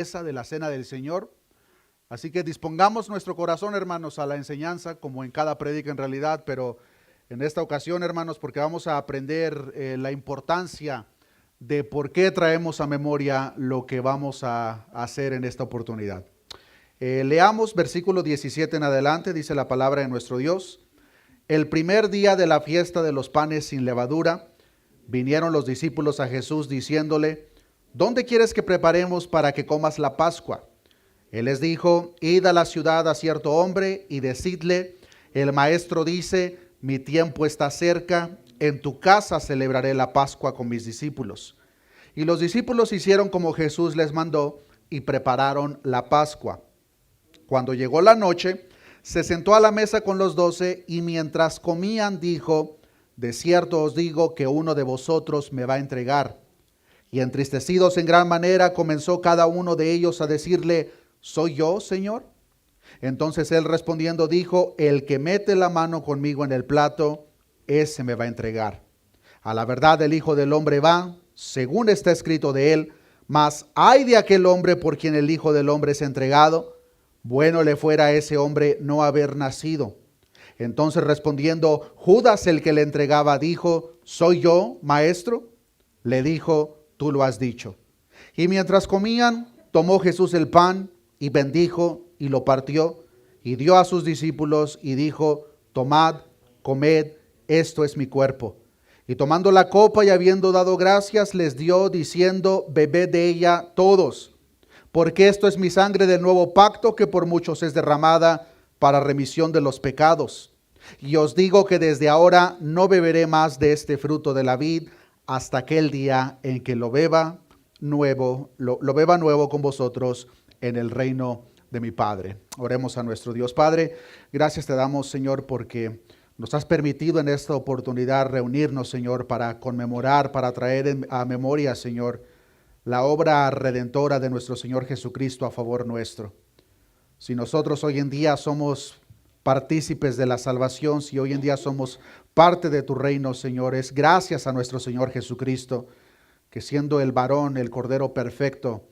De la cena del Señor. Así que dispongamos nuestro corazón, hermanos, a la enseñanza, como en cada prédica en realidad, pero en esta ocasión, hermanos, porque vamos a aprender la importancia de por qué traemos a memoria lo que vamos a hacer en esta oportunidad. Leamos versículo 17 en adelante, dice la palabra de nuestro Dios. El primer día de la fiesta de los panes sin levadura, vinieron los discípulos a Jesús diciéndole: ¿dónde quieres que preparemos para que comas la Pascua? Él les dijo: id a la ciudad a cierto hombre y decidle: el maestro dice, mi tiempo está cerca, en tu casa celebraré la Pascua con mis discípulos. Y los discípulos hicieron como Jesús les mandó y prepararon la Pascua. Cuando llegó la noche, se sentó a la mesa con los 12 y mientras comían dijo: de cierto os digo que uno de vosotros me va a entregar. Y entristecidos en gran manera, comenzó cada uno de ellos a decirle: ¿soy yo, Señor? Entonces él respondiendo dijo: el que mete la mano conmigo en el plato, ese me va a entregar. A la verdad el Hijo del Hombre va, según está escrito de él, mas ay de aquel hombre por quien el Hijo del Hombre es entregado. Bueno le fuera a ese hombre no haber nacido. Entonces respondiendo Judas, el que le entregaba, dijo: ¿soy yo, maestro? Le dijo: tú lo has dicho. Y mientras comían, tomó Jesús el pan y bendijo y lo partió y dio a sus discípulos y dijo: tomad, comed, esto es mi cuerpo. Y tomando la copa y habiendo dado gracias, les dio diciendo: bebed de ella todos, porque esto es mi sangre del nuevo pacto, que por muchos es derramada para remisión de los pecados. Y os digo que desde ahora no beberé más de este fruto de la vid, hasta aquel día en que lo beba nuevo con vosotros en el reino de mi Padre. Oremos a nuestro Dios. Padre, gracias te damos, Señor, porque nos has permitido en esta oportunidad reunirnos, Señor, para conmemorar, para traer a memoria, Señor, la obra redentora de nuestro Señor Jesucristo a favor nuestro. Si nosotros hoy en día somos partícipes de la salvación, si hoy en día somos parte de tu reino, Señor, es gracias a nuestro Señor Jesucristo, que siendo el varón, el Cordero perfecto,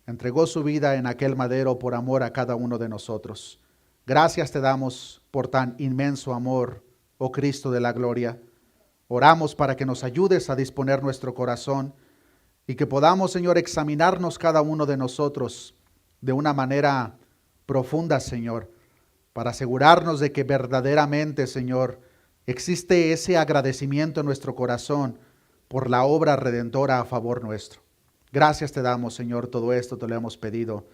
entregó su vida en aquel madero por amor a cada uno de nosotros. Gracias te damos por tan inmenso amor, oh Cristo de la gloria. Oramos para que nos ayudes a disponer nuestro corazón y que podamos, Señor, examinarnos cada uno de nosotros de una manera profunda, Señor, para asegurarnos de que verdaderamente, Señor, existe ese agradecimiento en nuestro corazón por la obra redentora a favor nuestro. Gracias te damos, Señor, todo esto te lo hemos pedido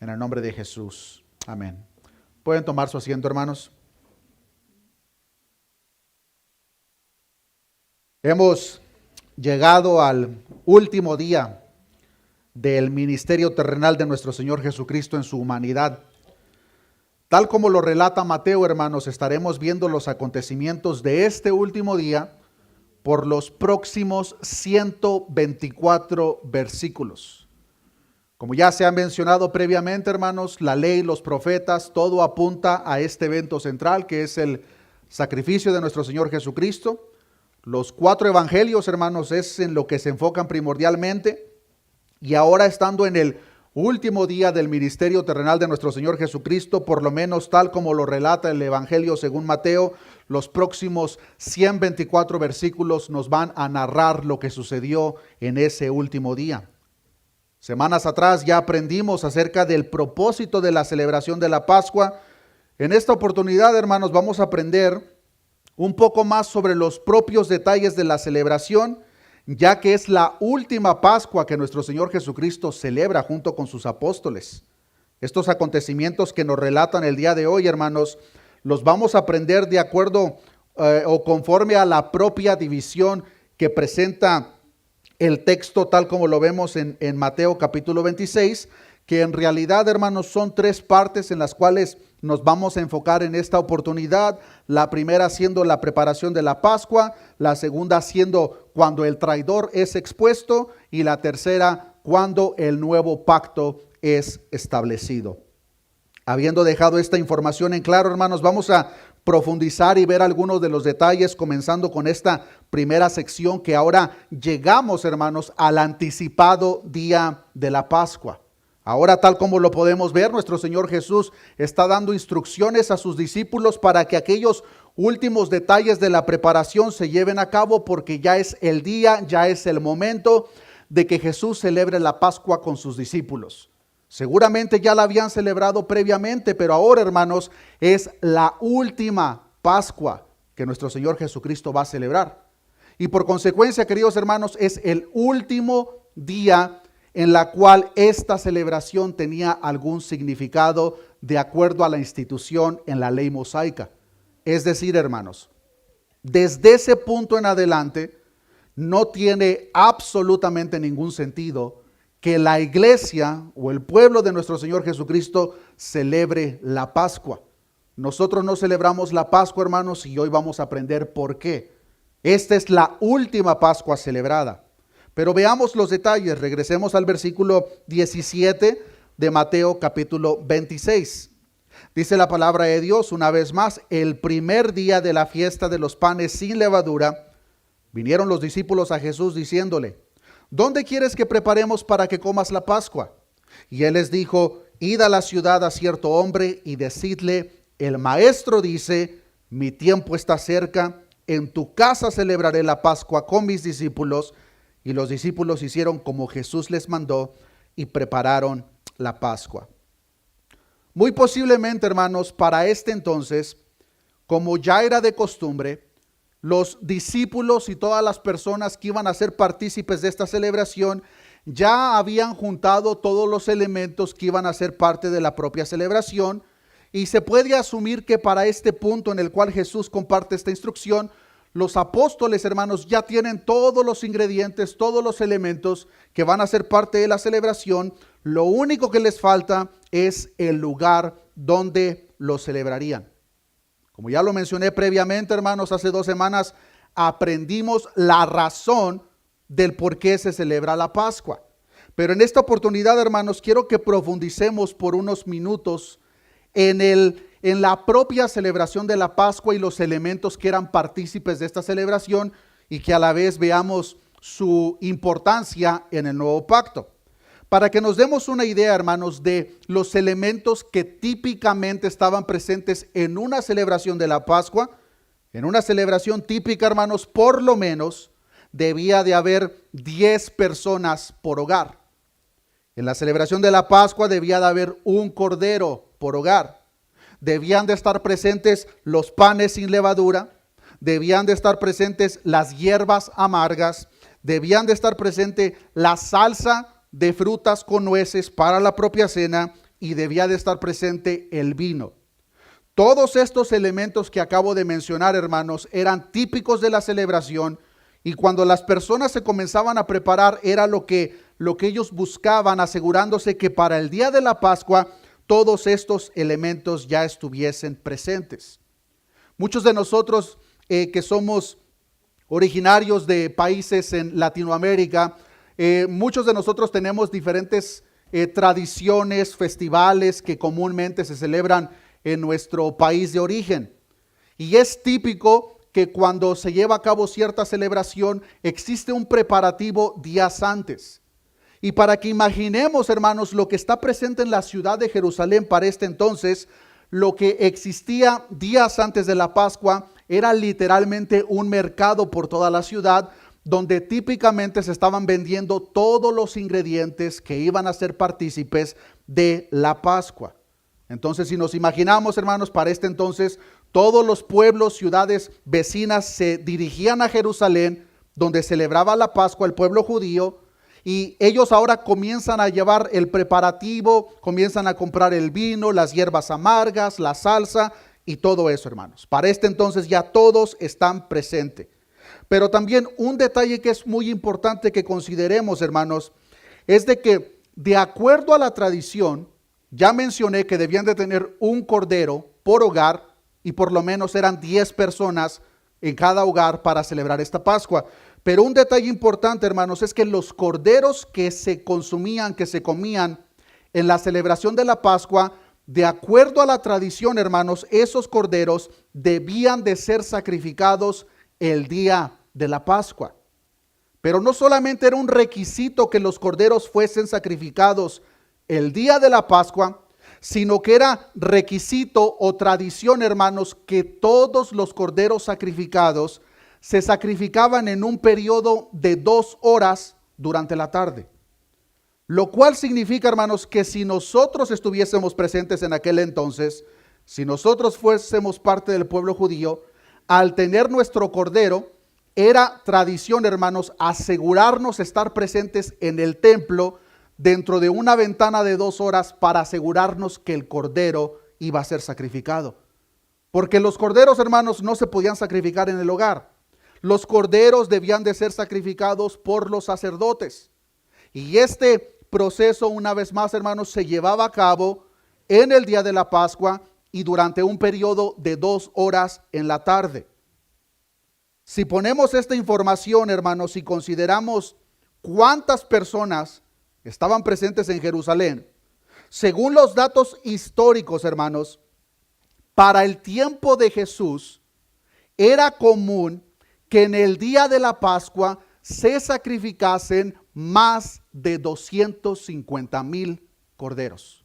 en el nombre de Jesús. Amén. ¿Pueden tomar su asiento, hermanos? Hemos llegado al último día del ministerio terrenal de nuestro Señor Jesucristo en su humanidad. Tal como lo relata Mateo, hermanos, estaremos viendo los acontecimientos de este último día por los próximos 124 versículos. Como ya se ha mencionado previamente, hermanos, la ley, los profetas, todo apunta a este evento central, que es el sacrificio de nuestro Señor Jesucristo. Los 4 evangelios, hermanos, es en lo que se enfocan primordialmente. Y ahora, estando en el último día del ministerio terrenal de nuestro Señor Jesucristo, por lo menos tal como lo relata el Evangelio según Mateo, los próximos 124 versículos nos van a narrar lo que sucedió en ese último día. Semanas atrás ya aprendimos acerca del propósito de la celebración de la Pascua. En esta oportunidad, hermanos, vamos a aprender un poco más sobre los propios detalles de la celebración, ya que es la última Pascua que nuestro Señor Jesucristo celebra junto con sus apóstoles. Estos acontecimientos que nos relatan el día de hoy, hermanos, los vamos a aprender de acuerdo o conforme a la propia división que presenta el texto, tal como lo vemos en Mateo capítulo 26, que en realidad, hermanos, son 3 partes en las cuales nos vamos a enfocar en esta oportunidad. La primera siendo la preparación de la Pascua, la segunda siendo cuando el traidor es expuesto y la tercera cuando el nuevo pacto es establecido. Habiendo dejado esta información en claro, hermanos, vamos a profundizar y ver algunos de los detalles, comenzando con esta primera sección, que ahora llegamos, hermanos, al anticipado día de la Pascua. Ahora, tal como lo podemos ver, nuestro Señor Jesús está dando instrucciones a sus discípulos para que aquellos últimos detalles de la preparación se lleven a cabo, porque ya es el día, ya es el momento de que Jesús celebre la Pascua con sus discípulos. Seguramente ya la habían celebrado previamente, pero ahora, hermanos, es la última Pascua que nuestro Señor Jesucristo va a celebrar. Y por consecuencia, queridos hermanos, es el último día en la cual esta celebración tenía algún significado de acuerdo a la institución en la ley mosaica. Es decir, hermanos, desde ese punto en adelante no tiene absolutamente ningún sentido que la iglesia o el pueblo de nuestro Señor Jesucristo celebre la Pascua. Nosotros no celebramos la Pascua, hermanos, y hoy vamos a aprender por qué. Esta es la última Pascua celebrada. Pero veamos los detalles. Regresemos al versículo 17 de Mateo capítulo 26. Dice la palabra de Dios una vez más: el primer día de la fiesta de los panes sin levadura, vinieron los discípulos a Jesús diciéndole: ¿dónde quieres que preparemos para que comas la Pascua? Y él les dijo: id a la ciudad a cierto hombre y decidle: el maestro dice, mi tiempo está cerca, en tu casa celebraré la Pascua con mis discípulos. Y los discípulos hicieron como Jesús les mandó y prepararon la Pascua. Muy posiblemente, hermanos, para este entonces, como ya era de costumbre, los discípulos y todas las personas que iban a ser partícipes de esta celebración ya habían juntado todos los elementos que iban a ser parte de la propia celebración, y se puede asumir que para este punto en el cual Jesús comparte esta instrucción, los apóstoles, hermanos, ya tienen todos los ingredientes, todos los elementos que van a ser parte de la celebración. Lo único que les falta es el lugar donde lo celebrarían. Como ya lo mencioné previamente, hermanos, hace 2 semanas aprendimos la razón del por qué se celebra la Pascua. Pero en esta oportunidad, hermanos, quiero que profundicemos por unos minutos en la propia celebración de la Pascua y los elementos que eran partícipes de esta celebración, y que a la vez veamos su importancia en el nuevo pacto. Para que nos demos una idea, hermanos, de los elementos que típicamente estaban presentes en una celebración de la Pascua. En una celebración típica, hermanos, por lo menos debía de haber 10 personas por hogar. En la celebración de la Pascua debía de haber un cordero por hogar. Debían de estar presentes los panes sin levadura, debían de estar presentes las hierbas amargas, debían de estar presente la salsa de frutas con nueces para la propia cena, y debía de estar presente el vino. Todos estos elementos que acabo de mencionar, hermanos, eran típicos de la celebración, y cuando las personas se comenzaban a preparar era lo que ellos buscaban, asegurándose que para el día de la Pascua todos estos elementos ya estuviesen presentes. Muchos de nosotros que somos originarios de países en Latinoamérica, muchos de nosotros tenemos diferentes tradiciones, festivales que comúnmente se celebran en nuestro país de origen. Y es típico que cuando se lleva a cabo cierta celebración existe un preparativo días antes. Y para que imaginemos, hermanos, lo que está presente en la ciudad de Jerusalén para este entonces, lo que existía días antes de la Pascua era literalmente un mercado por toda la ciudad, donde típicamente se estaban vendiendo todos los ingredientes que iban a ser partícipes de la Pascua. Entonces, si nos imaginamos, hermanos, para este entonces, todos los pueblos, ciudades vecinas se dirigían a Jerusalén, donde celebraba la Pascua el pueblo judío. Y ellos ahora comienzan a llevar el preparativo, comienzan a comprar el vino, las hierbas amargas, la salsa y todo eso, hermanos. Para este entonces ya todos están presentes. Pero también un detalle que es muy importante que consideremos, hermanos, es de que de acuerdo a la tradición, ya mencioné que debían de tener un cordero por hogar y por lo menos eran 10 personas en cada hogar para celebrar esta Pascua. Pero un detalle importante, hermanos, es que los corderos que se consumían, que se comían en la celebración de la Pascua, de acuerdo a la tradición, hermanos, esos corderos debían de ser sacrificados el día de la Pascua. Pero no solamente era un requisito que los corderos fuesen sacrificados el día de la Pascua, sino que era requisito o tradición, hermanos, que todos los corderos sacrificados se sacrificaban en un periodo de 2 horas durante la tarde. Lo cual significa, hermanos, que si nosotros estuviésemos presentes en aquel entonces, si nosotros fuésemos parte del pueblo judío, al tener nuestro cordero, era tradición, hermanos, asegurarnos estar presentes en el templo dentro de una ventana de 2 horas para asegurarnos que el cordero iba a ser sacrificado. Porque los corderos, hermanos, no se podían sacrificar en el hogar. Los corderos debían de ser sacrificados por los sacerdotes. Y este proceso, una vez más, hermanos, se llevaba a cabo en el día de la Pascua y durante un periodo de 2 horas en la tarde. Si ponemos esta información, hermanos, y consideramos cuántas personas estaban presentes en Jerusalén, según los datos históricos, hermanos, para el tiempo de Jesús, era común que en el día de la Pascua se sacrificasen más de 250,000 corderos.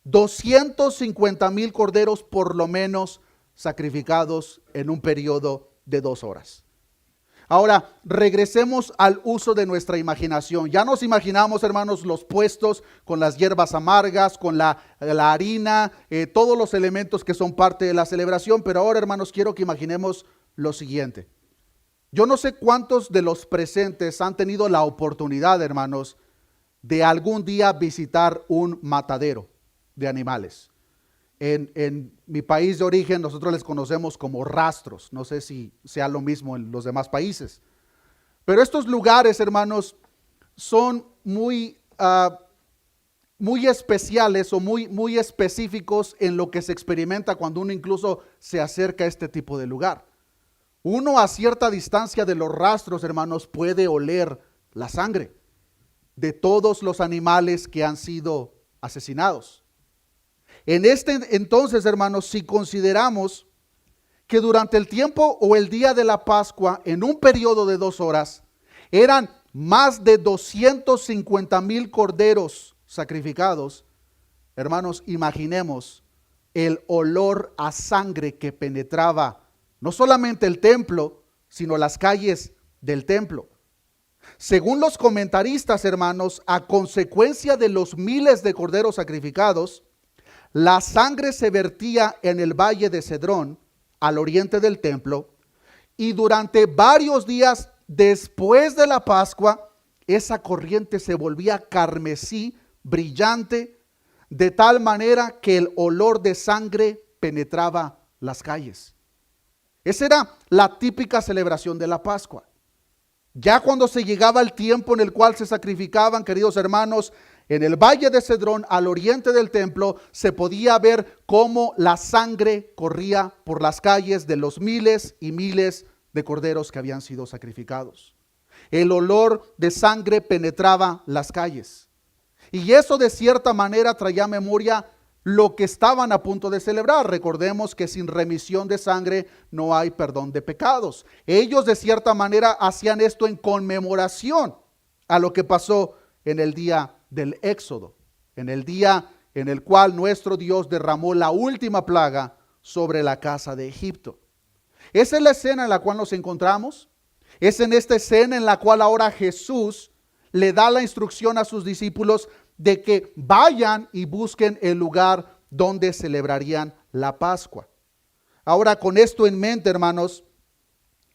250,000 corderos por lo menos sacrificados en un periodo de 2 horas. Ahora, regresemos al uso de nuestra imaginación. Ya nos imaginamos, hermanos, los puestos con las hierbas amargas, con la harina, todos los elementos que son parte de la celebración. Pero ahora, hermanos, quiero que imaginemos lo siguiente. Yo no sé cuántos de los presentes han tenido la oportunidad, hermanos, de algún día visitar un matadero de animales. En mi país de origen nosotros les conocemos como rastros. No sé si sea lo mismo en los demás países. Pero estos lugares, hermanos, son muy especiales o muy específicos en lo que se experimenta cuando uno incluso se acerca a este tipo de lugar. Uno a cierta distancia de los rastros, hermanos, puede oler la sangre de todos los animales que han sido asesinados. En este entonces, hermanos, si consideramos que durante el tiempo o el día de la Pascua, en un periodo de 2 horas, eran más de 250,000 corderos sacrificados, hermanos, imaginemos el olor a sangre que penetraba no solamente el templo, sino las calles del templo. Según los comentaristas, hermanos, a consecuencia de los miles de corderos sacrificados, la sangre se vertía en el valle de Cedrón, al oriente del templo, y durante varios días después de la Pascua, esa corriente se volvía carmesí, brillante, de tal manera que el olor de sangre penetraba las calles. Esa era la típica celebración de la Pascua. Ya cuando se llegaba el tiempo en el cual se sacrificaban, queridos hermanos, en el valle de Cedrón, al oriente del templo, se podía ver cómo la sangre corría por las calles de los miles y miles de corderos que habían sido sacrificados. El olor de sangre penetraba las calles. Y eso de cierta manera traía a memoria lo que estaban a punto de celebrar. Recordemos que sin remisión de sangre no hay perdón de pecados. Ellos de cierta manera hacían esto en conmemoración a lo que pasó en el día del Éxodo, en el día en el cual nuestro Dios derramó la última plaga sobre la casa de Egipto. Esa es la escena en la cual nos encontramos. Es en esta escena en la cual ahora Jesús le da la instrucción a sus discípulos de que vayan y busquen el lugar donde celebrarían la Pascua. Ahora, con esto en mente, hermanos,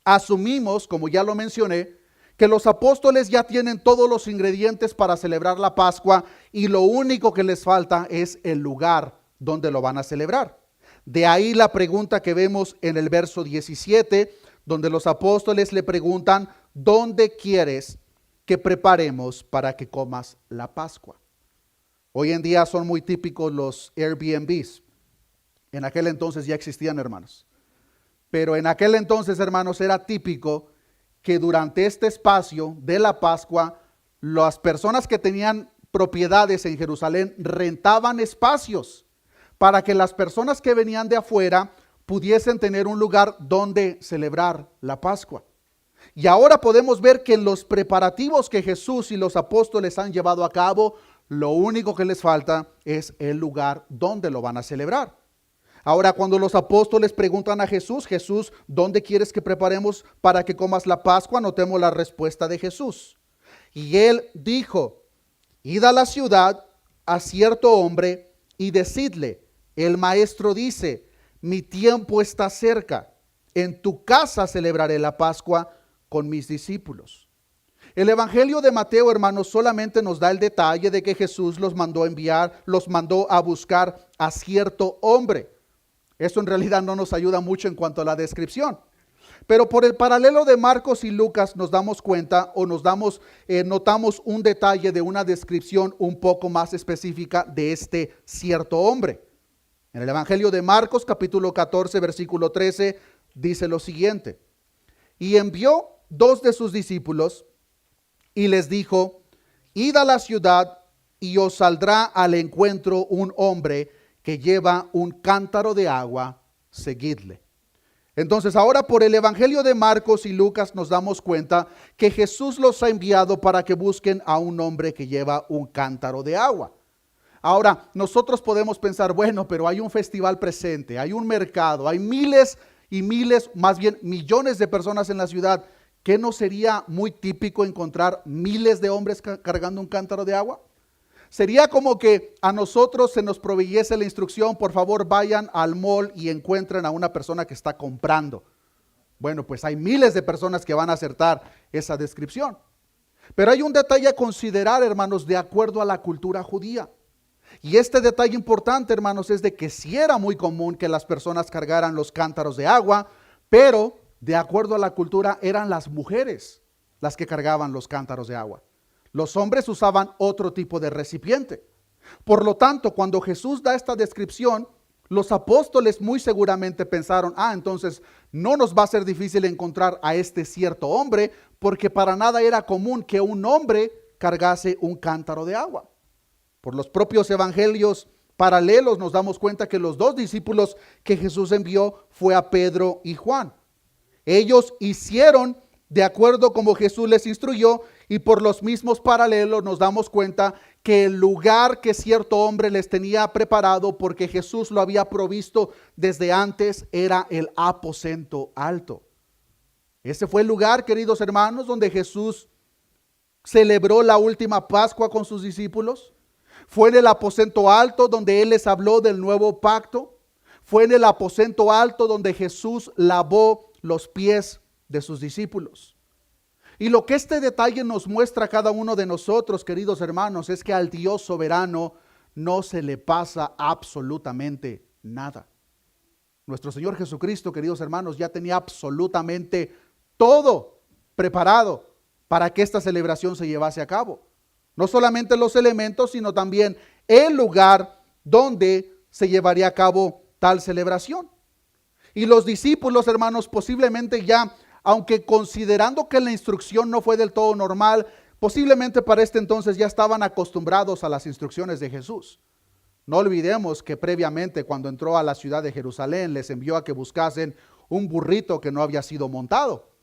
asumimos, como ya lo mencioné, que los apóstoles ya tienen todos los ingredientes para celebrar la Pascua y lo único que les falta es el lugar donde lo van a celebrar. De ahí la pregunta que vemos en el verso 17, donde los apóstoles le preguntan: ¿dónde quieres que preparemos para que comas la Pascua? Hoy en día son muy típicos los Airbnbs. En aquel entonces ya existían, hermanos. Pero en aquel entonces, hermanos, era típico que durante este espacio de la Pascua, las personas que tenían propiedades en Jerusalén rentaban espacios para que las personas que venían de afuera pudiesen tener un lugar donde celebrar la Pascua. Y ahora podemos ver que en los preparativos que Jesús y los apóstoles han llevado a cabo, Lo único que les falta es el lugar donde lo van a celebrar. Ahora, cuando los apóstoles preguntan a Jesús, Jesús, ¿dónde quieres que preparemos para que comas la Pascua? Notemos la respuesta de Jesús. Y él dijo, id a la ciudad a cierto hombre y decidle, el maestro dice, mi tiempo está cerca, en tu casa celebraré la Pascua con mis discípulos. El Evangelio de Mateo, hermanos, solamente nos da el detalle de que Jesús los mandó a buscar a cierto hombre. Esto en realidad no nos ayuda mucho en cuanto a la descripción. Pero por el paralelo de Marcos y Lucas nos damos cuenta o notamos un detalle de una descripción un poco más específica de este cierto hombre. En el Evangelio de Marcos, capítulo 14, versículo 13, dice lo siguiente. Y envió 2 de sus discípulos y les dijo, id a la ciudad y os saldrá al encuentro un hombre que lleva un cántaro de agua, seguidle. Entonces ahora por el Evangelio de Marcos y Lucas nos damos cuenta que Jesús los ha enviado para que busquen a un hombre que lleva un cántaro de agua. Ahora nosotros podemos pensar, bueno, pero hay un festival presente, hay un mercado, hay miles y miles, más bien millones de personas en la ciudad. ¿Qué no sería muy típico encontrar miles de hombres cargando un cántaro de agua? Sería como que a nosotros se nos proveyese la instrucción, por favor vayan al mall y encuentren a una persona que está comprando. Bueno, pues hay miles de personas que van a acertar esa descripción. Pero hay un detalle a considerar, hermanos, de acuerdo a la cultura judía. Y este detalle importante, hermanos, es de que sí era muy común que las personas cargaran los cántaros de agua, pero de acuerdo a la cultura eran las mujeres las que cargaban los cántaros de agua. Los hombres usaban otro tipo de recipiente. Por lo tanto, cuando Jesús da esta descripción, los apóstoles muy seguramente pensaron, entonces no nos va a ser difícil encontrar a este cierto hombre, porque para nada era común que un hombre cargase un cántaro de agua. Por los propios evangelios paralelos nos damos cuenta que los 2 discípulos que Jesús envió fue a Pedro y Juan. Ellos hicieron de acuerdo como Jesús les instruyó, y por los mismos paralelos nos damos cuenta que el lugar que cierto hombre les tenía preparado, porque Jesús lo había provisto desde antes, era el aposento alto. Ese fue el lugar, queridos hermanos, donde Jesús celebró la última Pascua con sus discípulos. Fue en el aposento alto donde Él les habló del nuevo pacto. Fue en el aposento alto donde Jesús lavó los pies de sus discípulos. Y lo que este detalle nos muestra a cada uno de nosotros, queridos hermanos, es que al Dios soberano no se le pasa absolutamente nada. Nuestro Señor Jesucristo, queridos hermanos, ya tenía absolutamente todo preparado para que esta celebración se llevase a cabo. No solamente los elementos, sino también el lugar donde se llevaría a cabo tal celebración. Y los discípulos, hermanos, posiblemente ya, aunque considerando que la instrucción no fue del todo normal, posiblemente para este entonces ya estaban acostumbrados a las instrucciones de Jesús. No olvidemos que previamente, cuando entró a la ciudad de Jerusalén, les envió a que buscasen un burrito que no había sido montado.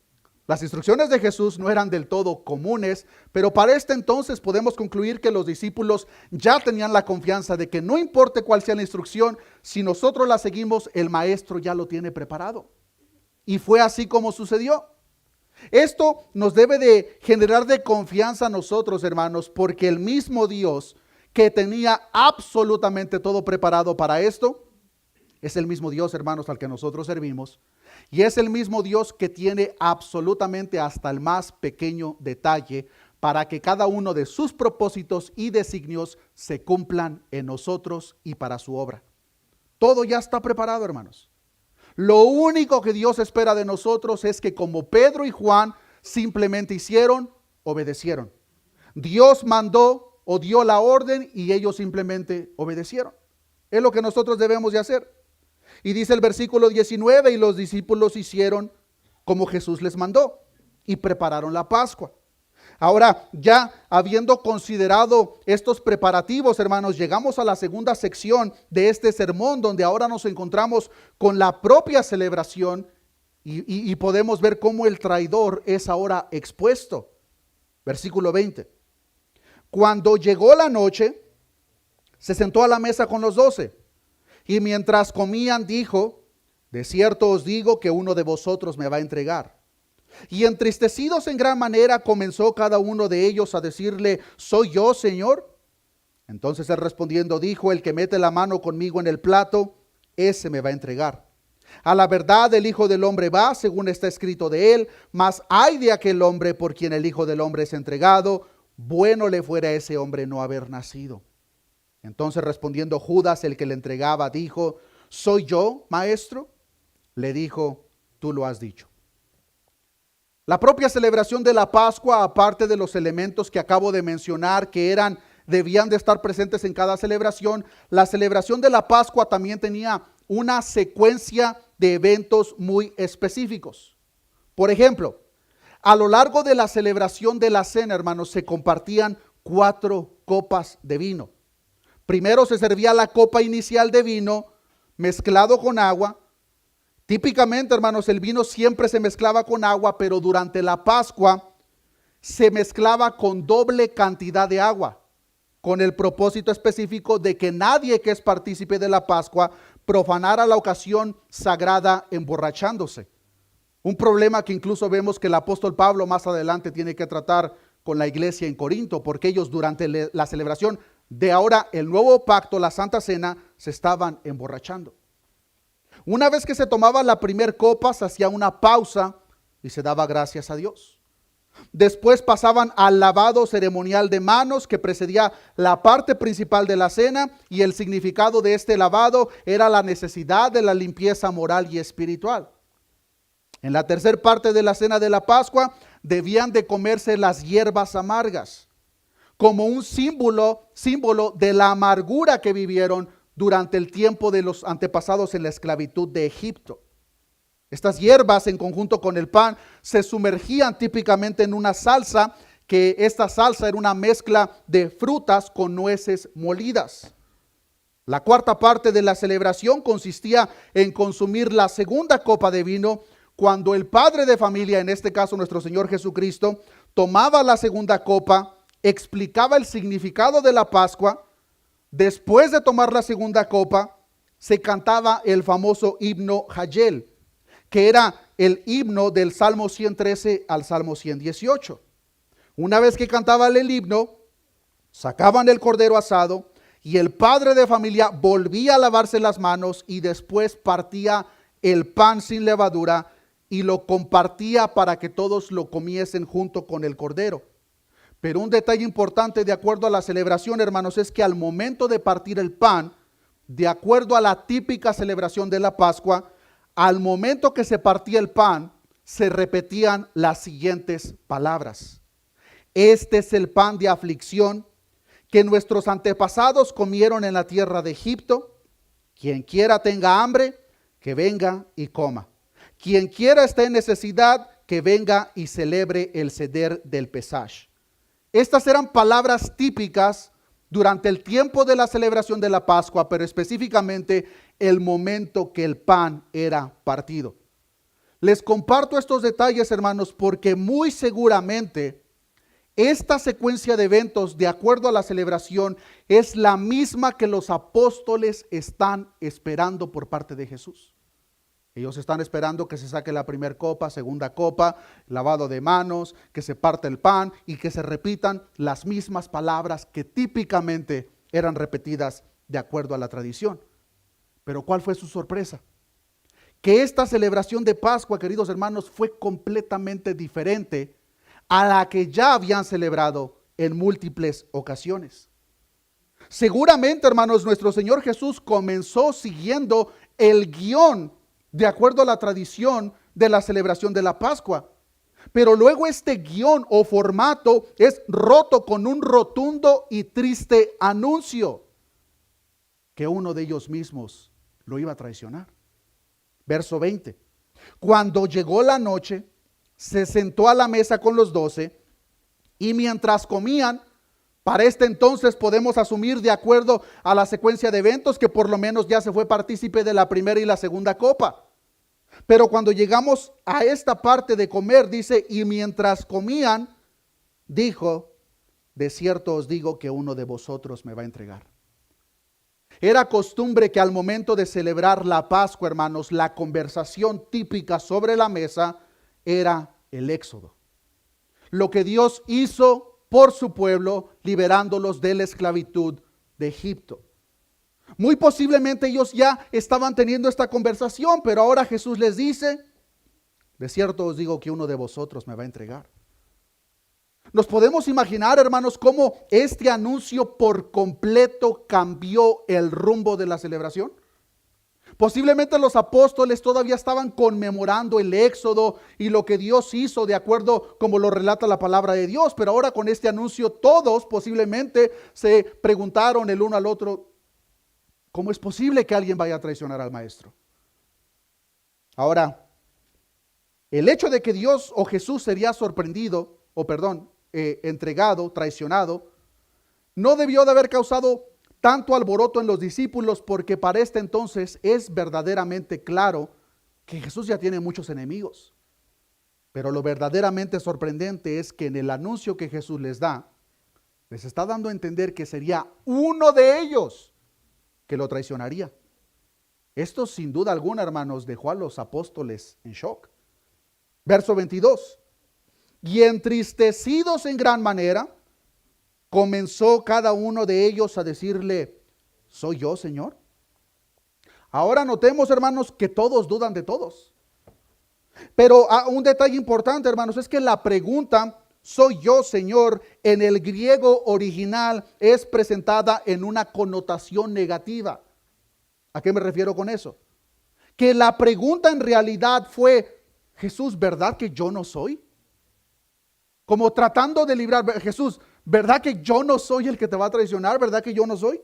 Las instrucciones de Jesús no eran del todo comunes, pero para este entonces podemos concluir que los discípulos ya tenían la confianza de que no importe cuál sea la instrucción, si nosotros la seguimos, el maestro ya lo tiene preparado. Y fue así como sucedió. Esto nos debe de generar de confianza a nosotros, hermanos, porque el mismo Dios que tenía absolutamente todo preparado para esto, es el mismo Dios, hermanos, al que nosotros servimos. Y es el mismo Dios que tiene absolutamente hasta el más pequeño detalle para que cada uno de sus propósitos y designios se cumplan en nosotros y para su obra. Todo ya está preparado, hermanos. Lo único que Dios espera de nosotros es que, como Pedro y Juan simplemente obedecieron. Dios mandó o dio la orden y ellos simplemente obedecieron. Es lo que nosotros debemos de hacer. Y dice el versículo 19, y los discípulos hicieron como Jesús les mandó y prepararon la Pascua. Ahora, ya habiendo considerado estos preparativos, hermanos, llegamos a la segunda sección de este sermón, donde ahora nos encontramos con la propia celebración y podemos ver cómo el traidor es ahora expuesto. Versículo 20. Cuando llegó la noche, se sentó a la mesa con los 12. Y mientras comían, dijo: de cierto os digo que uno de vosotros me va a entregar. Y entristecidos en gran manera, comenzó cada uno de ellos a decirle: ¿soy yo, Señor? Entonces él respondiendo dijo: el que mete la mano conmigo en el plato, ese me va a entregar. A la verdad, el Hijo del Hombre va, según está escrito de él, mas ay de aquel hombre por quien el Hijo del Hombre es entregado. Bueno le fuera a ese hombre no haber nacido. Entonces respondiendo Judas, el que le entregaba, dijo: ¿soy yo, maestro? Le dijo: tú lo has dicho. La propia celebración de la Pascua, aparte de los elementos que acabo de mencionar que debían de estar presentes en cada celebración, la celebración de la Pascua también tenía una secuencia de eventos muy específicos. Por ejemplo, a lo largo de la celebración de la cena, hermanos, se compartían 4 copas de vino. Primero se servía la copa inicial de vino mezclado con agua. Típicamente, hermanos, el vino siempre se mezclaba con agua, pero durante la Pascua se mezclaba con doble cantidad de agua, con el propósito específico de que nadie que es partícipe de la Pascua profanara la ocasión sagrada emborrachándose. Un problema que incluso vemos que el apóstol Pablo más adelante tiene que tratar con la iglesia en Corinto, porque ellos durante la celebración de ahora el nuevo pacto, la Santa Cena, se estaban emborrachando. Una vez que se tomaba la primer copa, se hacía una pausa y se daba gracias a Dios. Después pasaban al lavado ceremonial de manos que precedía la parte principal de la cena, y el significado de este lavado era la necesidad de la limpieza moral y espiritual. En la tercera parte de la cena de la Pascua debían de comerse las hierbas amargas, como un símbolo de la amargura que vivieron durante el tiempo de los antepasados en la esclavitud de Egipto. Estas hierbas, en conjunto con el pan, se sumergían típicamente en una salsa, que esta salsa era una mezcla de frutas con nueces molidas. La cuarta parte de la celebración consistía en consumir la segunda copa de vino, cuando el padre de familia, en este caso nuestro Señor Jesucristo, tomaba la segunda copa, explicaba el significado de la Pascua. Después de tomar la segunda copa, se cantaba el famoso himno Hayel, que era el himno del Salmo 113 al Salmo 118. Una vez que cantaban el himno, sacaban el cordero asado y el padre de familia volvía a lavarse las manos y después partía el pan sin levadura y lo compartía para que todos lo comiesen junto con el cordero. Pero un detalle importante de acuerdo a la celebración, hermanos, es que al momento de partir el pan, de acuerdo a la típica celebración de la Pascua, al momento que se partía el pan, se repetían las siguientes palabras: este es el pan de aflicción que nuestros antepasados comieron en la tierra de Egipto. Quien quiera tenga hambre, que venga y coma. Quien quiera esté en necesidad, que venga y celebre el Seder del Pesash. Estas eran palabras típicas durante el tiempo de la celebración de la Pascua, pero específicamente el momento que el pan era partido. Les comparto estos detalles, hermanos, porque muy seguramente esta secuencia de eventos, de acuerdo a la celebración, es la misma que los apóstoles están esperando por parte de Jesús. Ellos están esperando que se saque la primera copa, segunda copa, lavado de manos, que se parte el pan y que se repitan las mismas palabras que típicamente eran repetidas de acuerdo a la tradición. Pero ¿cuál fue su sorpresa? Que esta celebración de Pascua, queridos hermanos, fue completamente diferente a la que ya habían celebrado en múltiples ocasiones. Seguramente, hermanos, nuestro Señor Jesús comenzó siguiendo el guión de acuerdo a la tradición de la celebración de la Pascua. Pero luego este guión o formato es roto con un rotundo y triste anuncio: que uno de ellos mismos lo iba a traicionar. Verso 20. Cuando llegó la noche, se sentó a la mesa con los 12 y mientras comían, para este entonces podemos asumir, de acuerdo a la secuencia de eventos, que por lo menos ya se fue partícipe de la primera y la segunda copa. Pero cuando llegamos a esta parte de comer, dice: y mientras comían, dijo: de cierto os digo que uno de vosotros me va a entregar. Era costumbre que al momento de celebrar la Pascua, hermanos, la conversación típica sobre la mesa era el éxodo. Lo que Dios hizo por su pueblo, liberándolos de la esclavitud de Egipto. Muy posiblemente ellos ya estaban teniendo esta conversación, pero ahora Jesús les dice, de cierto os digo que uno de vosotros me va a entregar. Nos podemos imaginar, hermanos, cómo este anuncio por completo cambió el rumbo de la celebración. Posiblemente los apóstoles todavía estaban conmemorando el éxodo y lo que Dios hizo de acuerdo como lo relata la palabra de Dios, pero ahora con este anuncio todos posiblemente se preguntaron el uno al otro, ¿cómo es posible que alguien vaya a traicionar al maestro? Ahora, el hecho de que Dios o Jesús sería sorprendido, entregado, traicionado, no debió de haber causado tanto alboroto en los discípulos, porque para este entonces es verdaderamente claro que Jesús ya tiene muchos enemigos. Pero lo verdaderamente sorprendente es que en el anuncio que Jesús les da, les está dando a entender que sería uno de ellos que lo traicionaría. Esto sin duda alguna, hermanos, dejó a los apóstoles en shock. Verso 22. Y entristecidos en gran manera, comenzó cada uno de ellos a decirle, ¿soy yo, Señor? Ahora notemos, hermanos, que todos dudan de todos. Pero un detalle importante, hermanos, es que la pregunta, ¿soy yo, Señor?, en el griego original es presentada en una connotación negativa. ¿A qué me refiero con eso? Que la pregunta en realidad fue, Jesús, ¿verdad que yo no soy? Como tratando de librar, Jesús, ¿verdad que yo no soy el que te va a traicionar? ¿Verdad que yo no soy?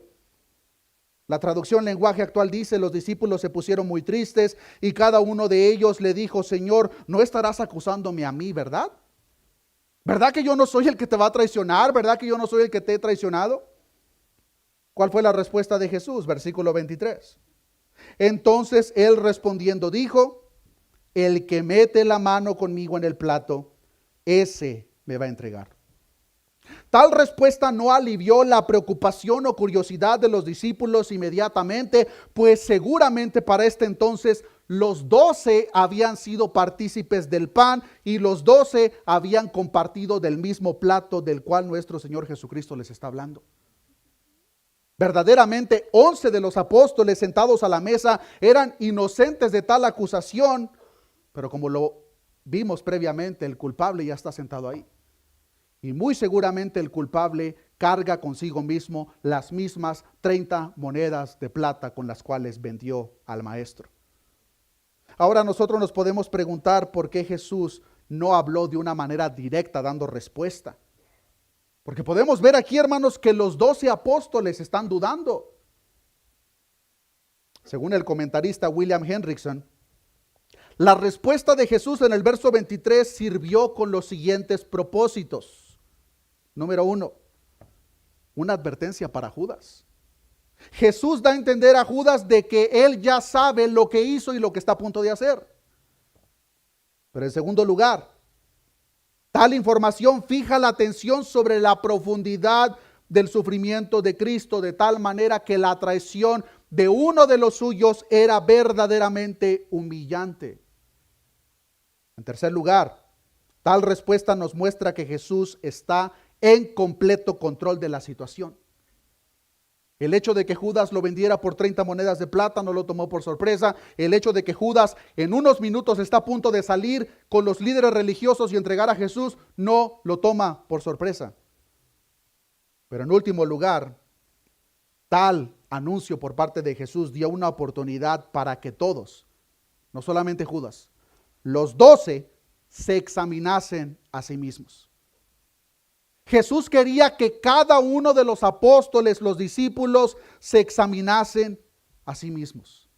La traducción lenguaje actual dice, los discípulos se pusieron muy tristes y cada uno de ellos le dijo, Señor, no estarás acusándome a mí, ¿verdad? ¿Verdad que yo no soy el que te va a traicionar? ¿Verdad que yo no soy el que te he traicionado? ¿Cuál fue la respuesta de Jesús? Versículo 23. Entonces él respondiendo dijo, el que mete la mano conmigo en el plato, ese me va a entregar. Tal respuesta no alivió la preocupación o curiosidad de los discípulos inmediatamente, pues seguramente para este entonces los 12 habían sido partícipes del pan y los 12 habían compartido del mismo plato del cual nuestro Señor Jesucristo les está hablando. Verdaderamente 11 de los apóstoles sentados a la mesa eran inocentes de tal acusación, pero como lo vimos previamente, el culpable ya está sentado ahí. Y muy seguramente el culpable carga consigo mismo las mismas 30 monedas de plata con las cuales vendió al maestro. Ahora nosotros nos podemos preguntar por qué Jesús no habló de una manera directa dando respuesta. Porque podemos ver aquí, hermanos, que los 12 apóstoles están dudando. Según el comentarista William Hendrickson, la respuesta de Jesús en el verso 23 sirvió con los siguientes propósitos. Número 1, una advertencia para Judas. Jesús da a entender a Judas de que él ya sabe lo que hizo y lo que está a punto de hacer. Pero en segundo lugar, tal información fija la atención sobre la profundidad del sufrimiento de Cristo, de tal manera que la traición de uno de los suyos era verdaderamente humillante. En tercer lugar, tal respuesta nos muestra que Jesús está en completo control de la situación. El hecho de que Judas lo vendiera por 30 monedas de plata no lo tomó por sorpresa. El hecho de que Judas en unos minutos está a punto de salir con los líderes religiosos y entregar a Jesús no lo toma por sorpresa. Pero en último lugar, tal anuncio por parte de Jesús dio una oportunidad para que todos, no solamente Judas, los 12 se examinasen a sí mismos. Jesús quería que cada uno de los apóstoles, los discípulos, se examinasen a sí mismos.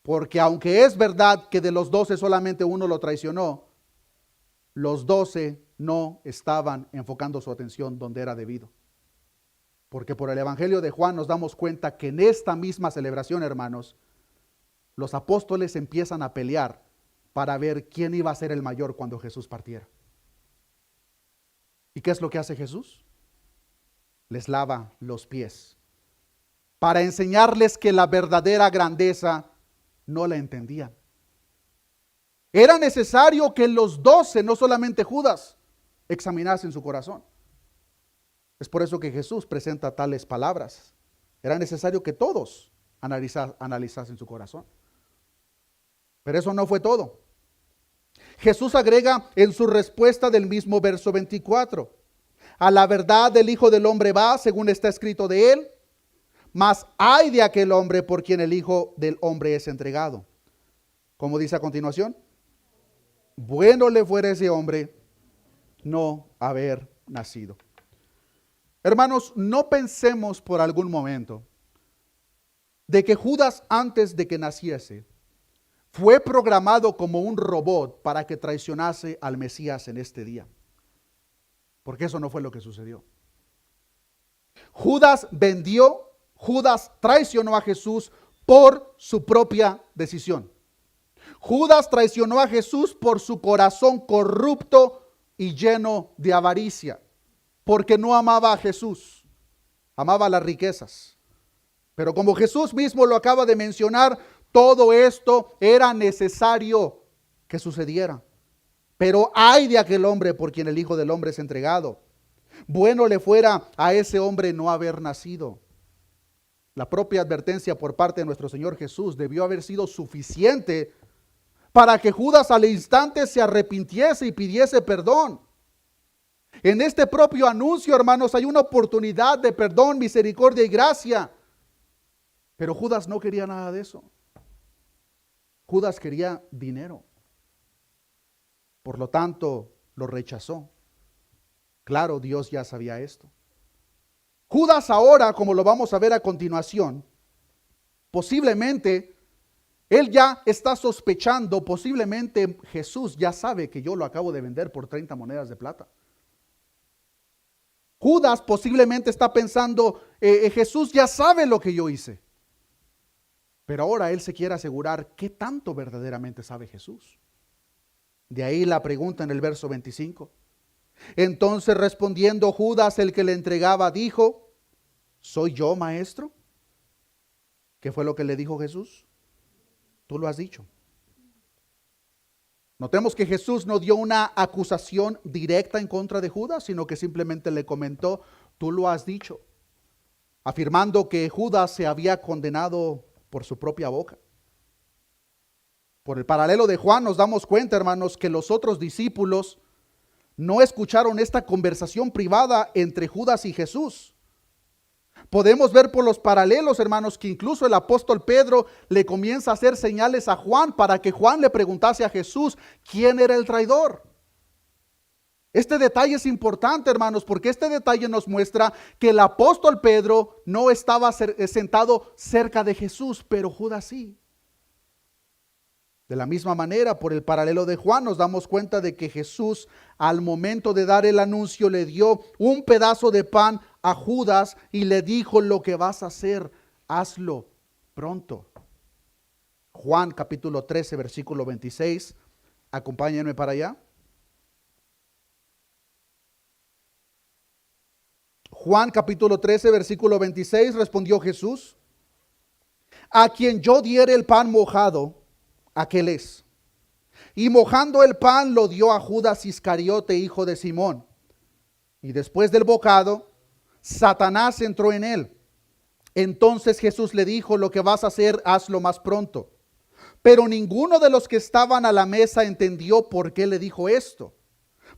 Porque aunque es verdad que de los 12 solamente uno lo traicionó, los 12 no estaban enfocando su atención donde era debido. Porque por el Evangelio de Juan nos damos cuenta que en esta misma celebración, hermanos, los apóstoles empiezan a pelear para ver quién iba a ser el mayor cuando Jesús partiera. ¿Y qué es lo que hace Jesús? les lava los pies, para enseñarles que la verdadera grandeza no la entendían. Era necesario que los 12, no solamente Judas, examinasen su corazón. Es por eso que Jesús presenta tales palabras. Era necesario que todos analizasen su corazón. Pero eso no fue todo. Jesús agrega en su respuesta del mismo verso 24: a la verdad del Hijo del Hombre va, según está escrito de él, mas ay de aquel hombre por quien el Hijo del Hombre es entregado. ¿Cómo dice a continuación? Bueno le fuera ese hombre no haber nacido. Hermanos, no pensemos por algún momento de que Judas, antes de que naciese, fue programado como un robot para que traicionase al Mesías en este día. Porque eso no fue lo que sucedió. Judas traicionó a Jesús por su propia decisión. Judas traicionó a Jesús por su corazón corrupto y lleno de avaricia, porque no amaba a Jesús, amaba las riquezas. Pero como Jesús mismo lo acaba de mencionar, todo esto era necesario que sucediera. Pero ay de aquel hombre por quien el Hijo del Hombre es entregado. Bueno le fuera a ese hombre no haber nacido. La propia advertencia por parte de nuestro Señor Jesús debió haber sido suficiente para que Judas al instante se arrepintiese y pidiese perdón. En este propio anuncio, hermanos, hay una oportunidad de perdón, misericordia y gracia. Pero Judas no quería nada de eso. Judas quería dinero. Por lo tanto, lo rechazó. Claro, Dios ya sabía esto. Judas ahora, como lo vamos a ver a continuación, posiblemente él ya está sospechando, posiblemente Jesús ya sabe que yo lo acabo de vender por 30 monedas de plata. Judas posiblemente está pensando, Jesús ya sabe lo que yo hice. Pero ahora él se quiere asegurar qué tanto verdaderamente sabe Jesús. De ahí la pregunta en el verso 25. Entonces respondiendo Judas, el que le entregaba, dijo: ¿soy yo, maestro? ¿Qué fue lo que le dijo Jesús? Tú lo has dicho. Notemos que Jesús no dio una acusación directa en contra de Judas, sino que simplemente le comentó: tú lo has dicho, afirmando que Judas se había condenado por su propia boca. Por el paralelo de Juan nos damos cuenta, hermanos, que los otros discípulos no escucharon esta conversación privada entre Judas y Jesús. Podemos ver por los paralelos, hermanos, que incluso el apóstol Pedro le comienza a hacer señales a Juan para que Juan le preguntase a Jesús quién era el traidor. Este detalle es importante, hermanos, porque este detalle nos muestra que el apóstol Pedro no estaba sentado cerca de Jesús, pero Judas sí. De la misma manera, por el paralelo de Juan, nos damos cuenta de que Jesús, al momento de dar el anuncio, le dio un pedazo de pan a Judas y le dijo: lo que vas a hacer, hazlo pronto. Juan capítulo 13, versículo 26. Acompáñenme para allá. Juan capítulo 13, versículo 26, respondió Jesús: a quien yo diere el pan mojado, aquel es. Y mojando el pan lo dio a Judas Iscariote, hijo de Simón. Y después del bocado, Satanás entró en él. Entonces Jesús le dijo: lo que vas a hacer, hazlo más pronto. Pero ninguno de los que estaban a la mesa entendió por qué le dijo esto.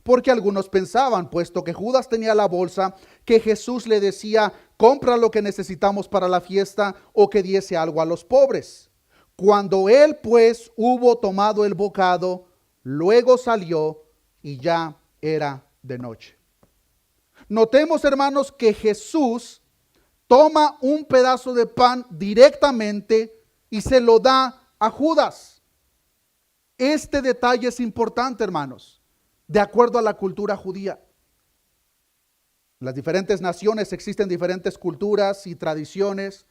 Porque algunos pensaban, puesto que Judas tenía la bolsa, que Jesús le decía: compra lo que necesitamos para la fiesta, o que diese algo a los pobres. Cuando él pues hubo tomado el bocado, luego salió y ya era de noche. Notemos, hermanos, que Jesús toma un pedazo de pan directamente y se lo da a Judas. Este detalle es importante, hermanos, de acuerdo a la cultura judía. En las diferentes naciones existen diferentes culturas y tradiciones.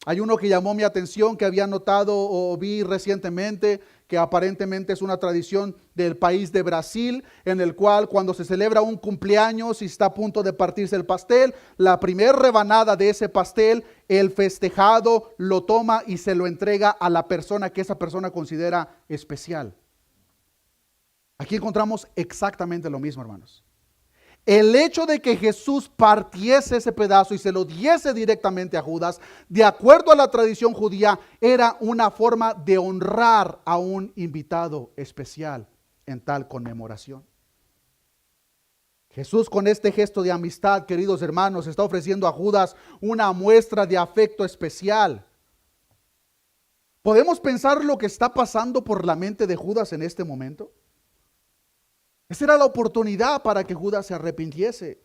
Hay uno que llamó mi atención, que había notado o vi recientemente, que aparentemente es una tradición del país de Brasil, en el cual cuando se celebra un cumpleaños y está a punto de partirse el pastel, la primera rebanada de ese pastel, el festejado lo toma y se lo entrega a la persona que esa persona considera especial. Aquí encontramos exactamente lo mismo, hermanos. El hecho de que Jesús partiese ese pedazo y se lo diese directamente a Judas, de acuerdo a la tradición judía, era una forma de honrar a un invitado especial en tal conmemoración. Jesús, con este gesto de amistad, queridos hermanos, está ofreciendo a Judas una muestra de afecto especial. ¿Podemos pensar lo que está pasando por la mente de Judas en este momento? Esa era la oportunidad para que Judas se arrepintiese.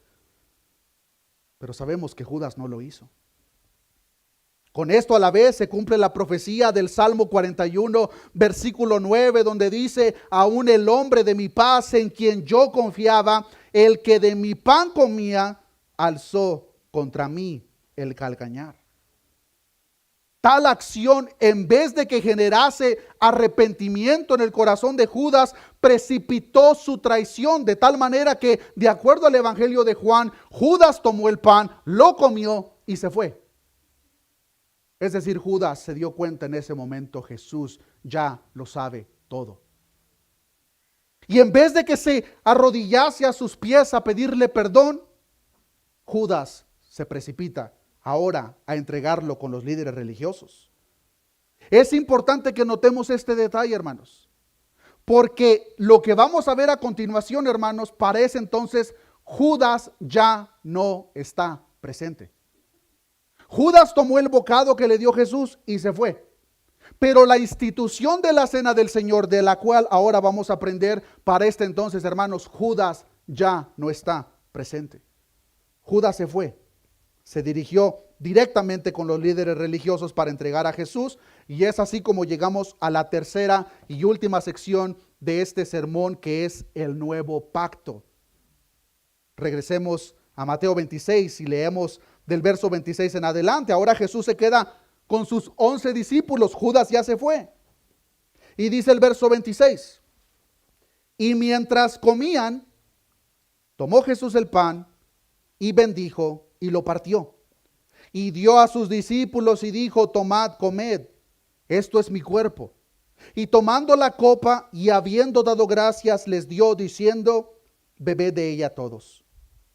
Pero sabemos que Judas no lo hizo. Con esto a la vez se cumple la profecía del Salmo 41, versículo 9, donde dice: aún el hombre de mi paz en quien yo confiaba, el que de mi pan comía, alzó contra mí el calcañar. Tal acción, en vez de que generase arrepentimiento en el corazón de Judas, precipitó su traición, de tal manera que, de acuerdo al Evangelio de Juan, Judas tomó el pan, lo comió y se fue. Es decir, Judas se dio cuenta en ese momento: Jesús ya lo sabe todo. Y en vez de que se arrodillase a sus pies a pedirle perdón, Judas se precipita ahora a entregarlo con los líderes religiosos. Es importante que notemos este detalle, hermanos, porque lo que vamos a ver a continuación, hermanos, para ese entonces Judas ya no está presente. Judas tomó el bocado que le dio Jesús y se fue. Pero la institución de la cena del Señor, de la cual ahora vamos a aprender, para este entonces, hermanos, Judas ya no está presente. Judas se fue. Se dirigió directamente con los líderes religiosos para entregar a Jesús, y es así como llegamos a la tercera y última sección de este sermón, que es el nuevo pacto. Regresemos a Mateo 26 y leemos del verso 26 en adelante. Ahora Jesús se queda con sus 11 discípulos, Judas ya se fue. Y dice el verso 26: y mientras comían, tomó Jesús el pan y bendijo y lo partió, y dio a sus discípulos y dijo: tomad, comed, esto es mi cuerpo. Y tomando la copa y habiendo dado gracias, les dio diciendo: bebed de ella todos,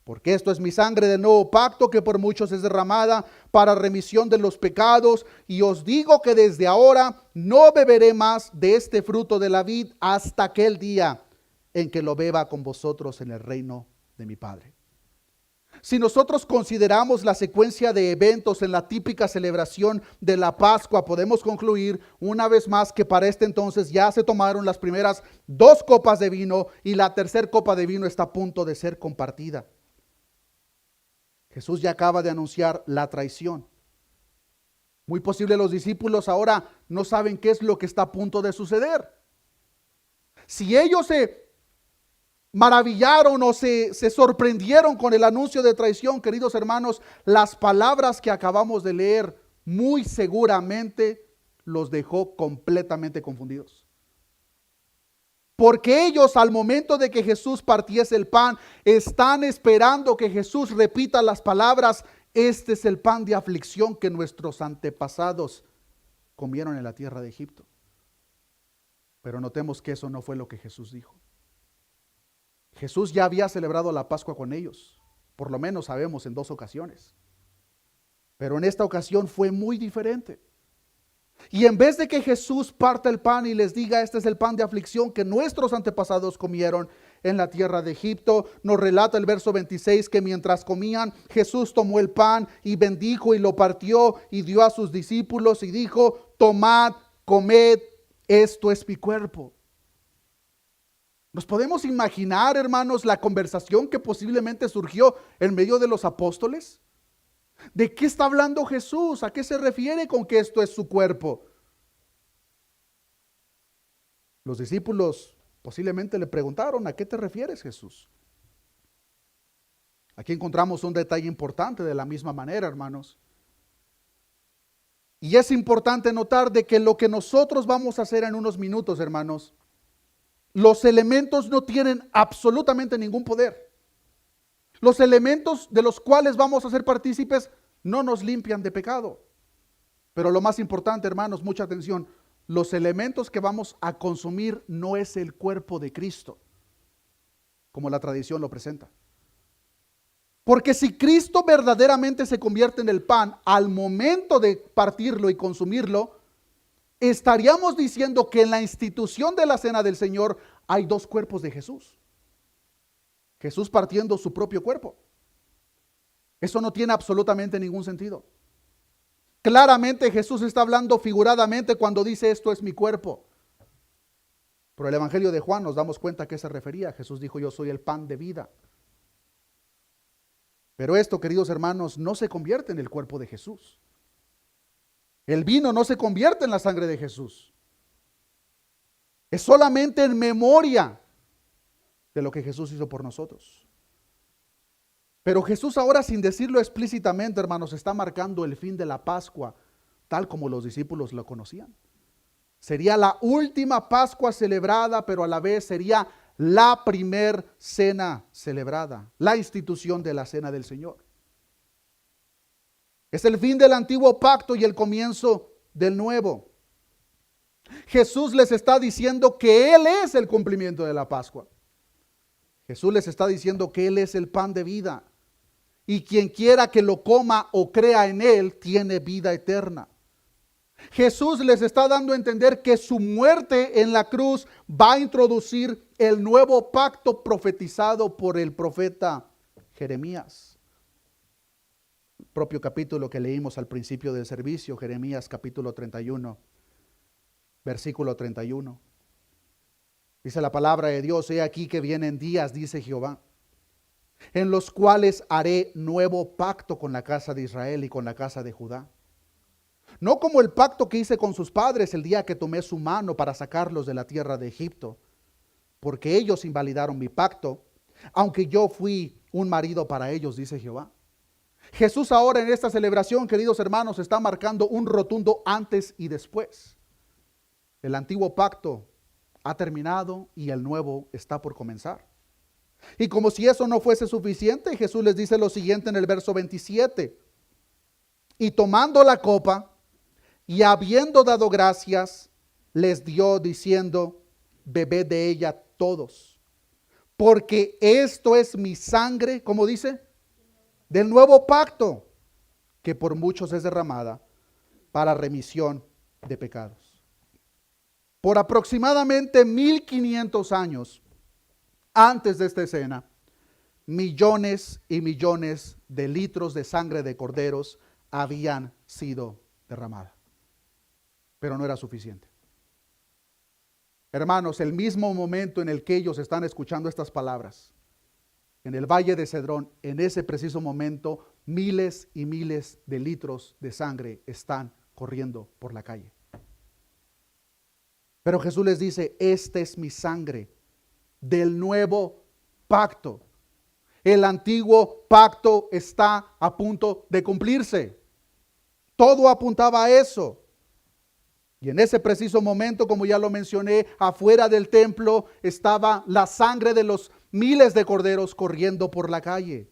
porque esto es mi sangre del nuevo pacto, que por muchos es derramada para remisión de los pecados. Y os digo que desde ahora no beberé más de este fruto de la vid hasta aquel día en que lo beba con vosotros en el reino de mi Padre. Si nosotros consideramos la secuencia de eventos en la típica celebración de la Pascua, podemos concluir una vez más que para este entonces ya se tomaron las primeras 2 copas de vino y la tercera copa de vino está a punto de ser compartida. Jesús ya acaba de anunciar la traición. Muy posible los discípulos ahora no saben qué es lo que está a punto de suceder. Si ellos se maravillaron o se sorprendieron con el anuncio de traición, queridos hermanos, las palabras que acabamos de leer muy seguramente los dejó completamente confundidos. Porque ellos, al momento de que Jesús partiese el pan, están esperando que Jesús repita las palabras: este es el pan de aflicción que nuestros antepasados comieron en la tierra de Egipto. Pero notemos que eso no fue lo que Jesús dijo. Jesús ya había celebrado la Pascua con ellos, por lo menos sabemos en 2 ocasiones. Pero en esta ocasión fue muy diferente. Y en vez de que Jesús parta el pan y les diga: este es el pan de aflicción que nuestros antepasados comieron en la tierra de Egipto, nos relata el verso 26 que mientras comían, Jesús tomó el pan y bendijo y lo partió y dio a sus discípulos y dijo: tomad, comed, esto es mi cuerpo. ¿Nos podemos imaginar, hermanos, la conversación que posiblemente surgió en medio de los apóstoles? ¿De qué está hablando Jesús? ¿A qué se refiere con que esto es su cuerpo? Los discípulos posiblemente le preguntaron: ¿a qué te refieres, Jesús? Aquí encontramos un detalle importante de la misma manera, hermanos. Y es importante notar de que lo que nosotros vamos a hacer en unos minutos, hermanos, los elementos no tienen absolutamente ningún poder. Los elementos de los cuales vamos a ser partícipes no nos limpian de pecado. Pero lo más importante, hermanos, mucha atención, los elementos que vamos a consumir no es el cuerpo de Cristo, como la tradición lo presenta. Porque si Cristo verdaderamente se convierte en el pan, al momento de partirlo y consumirlo, estaríamos diciendo que en la institución de la cena del Señor hay dos cuerpos de Jesús. Jesús partiendo su propio cuerpo. Eso no tiene absolutamente ningún sentido. Claramente Jesús está hablando figuradamente cuando dice esto es mi cuerpo. Por el Evangelio de Juan nos damos cuenta a qué se refería. Jesús dijo yo soy el pan de vida. Pero esto, queridos hermanos, no se convierte en el cuerpo de Jesús. El vino no se convierte en la sangre de Jesús. Es solamente en memoria de lo que Jesús hizo por nosotros. Pero Jesús ahora, sin decirlo explícitamente, hermanos, está marcando el fin de la Pascua, tal como los discípulos lo conocían. Sería la última Pascua celebrada, pero a la vez sería la primer cena celebrada, la institución de la cena del Señor. Es el fin del antiguo pacto y el comienzo del nuevo. Jesús les está diciendo que Él es el cumplimiento de la Pascua. Jesús les está diciendo que Él es el pan de vida. Y quien quiera que lo coma o crea en Él, tiene vida eterna. Jesús les está dando a entender que su muerte en la cruz va a introducir el nuevo pacto profetizado por el profeta Jeremías. El propio capítulo que leímos al principio del servicio, Jeremías capítulo 31, versículo 31. Dice la palabra de Dios, he aquí que vienen días, dice Jehová, en los cuales haré nuevo pacto con la casa de Israel y con la casa de Judá. No como el pacto que hice con sus padres el día que tomé su mano para sacarlos de la tierra de Egipto, porque ellos invalidaron mi pacto, aunque yo fui un marido para ellos, dice Jehová. Jesús ahora en esta celebración, queridos hermanos, está marcando un rotundo antes y después. El antiguo pacto ha terminado y el nuevo está por comenzar. Y como si eso no fuese suficiente, Jesús les dice lo siguiente en el verso 27. Y tomando la copa y habiendo dado gracias, les dio diciendo, bebed de ella todos, porque esto es mi sangre, ¿cómo dice? Del nuevo pacto, que por muchos es derramada para remisión de pecados. Por aproximadamente 1500 años antes de esta escena, millones y millones de litros de sangre de corderos habían sido derramadas. Pero no era suficiente. Hermanos, el mismo momento en el que ellos están escuchando estas palabras, en el valle de Cedrón, en ese preciso momento, miles y miles de litros de sangre están corriendo por la calle. Pero Jesús les dice, esta es mi sangre del nuevo pacto. El antiguo pacto está a punto de cumplirse. Todo apuntaba a eso. Y en ese preciso momento, como ya lo mencioné, afuera del templo estaba la sangre de los miles de corderos corriendo por la calle.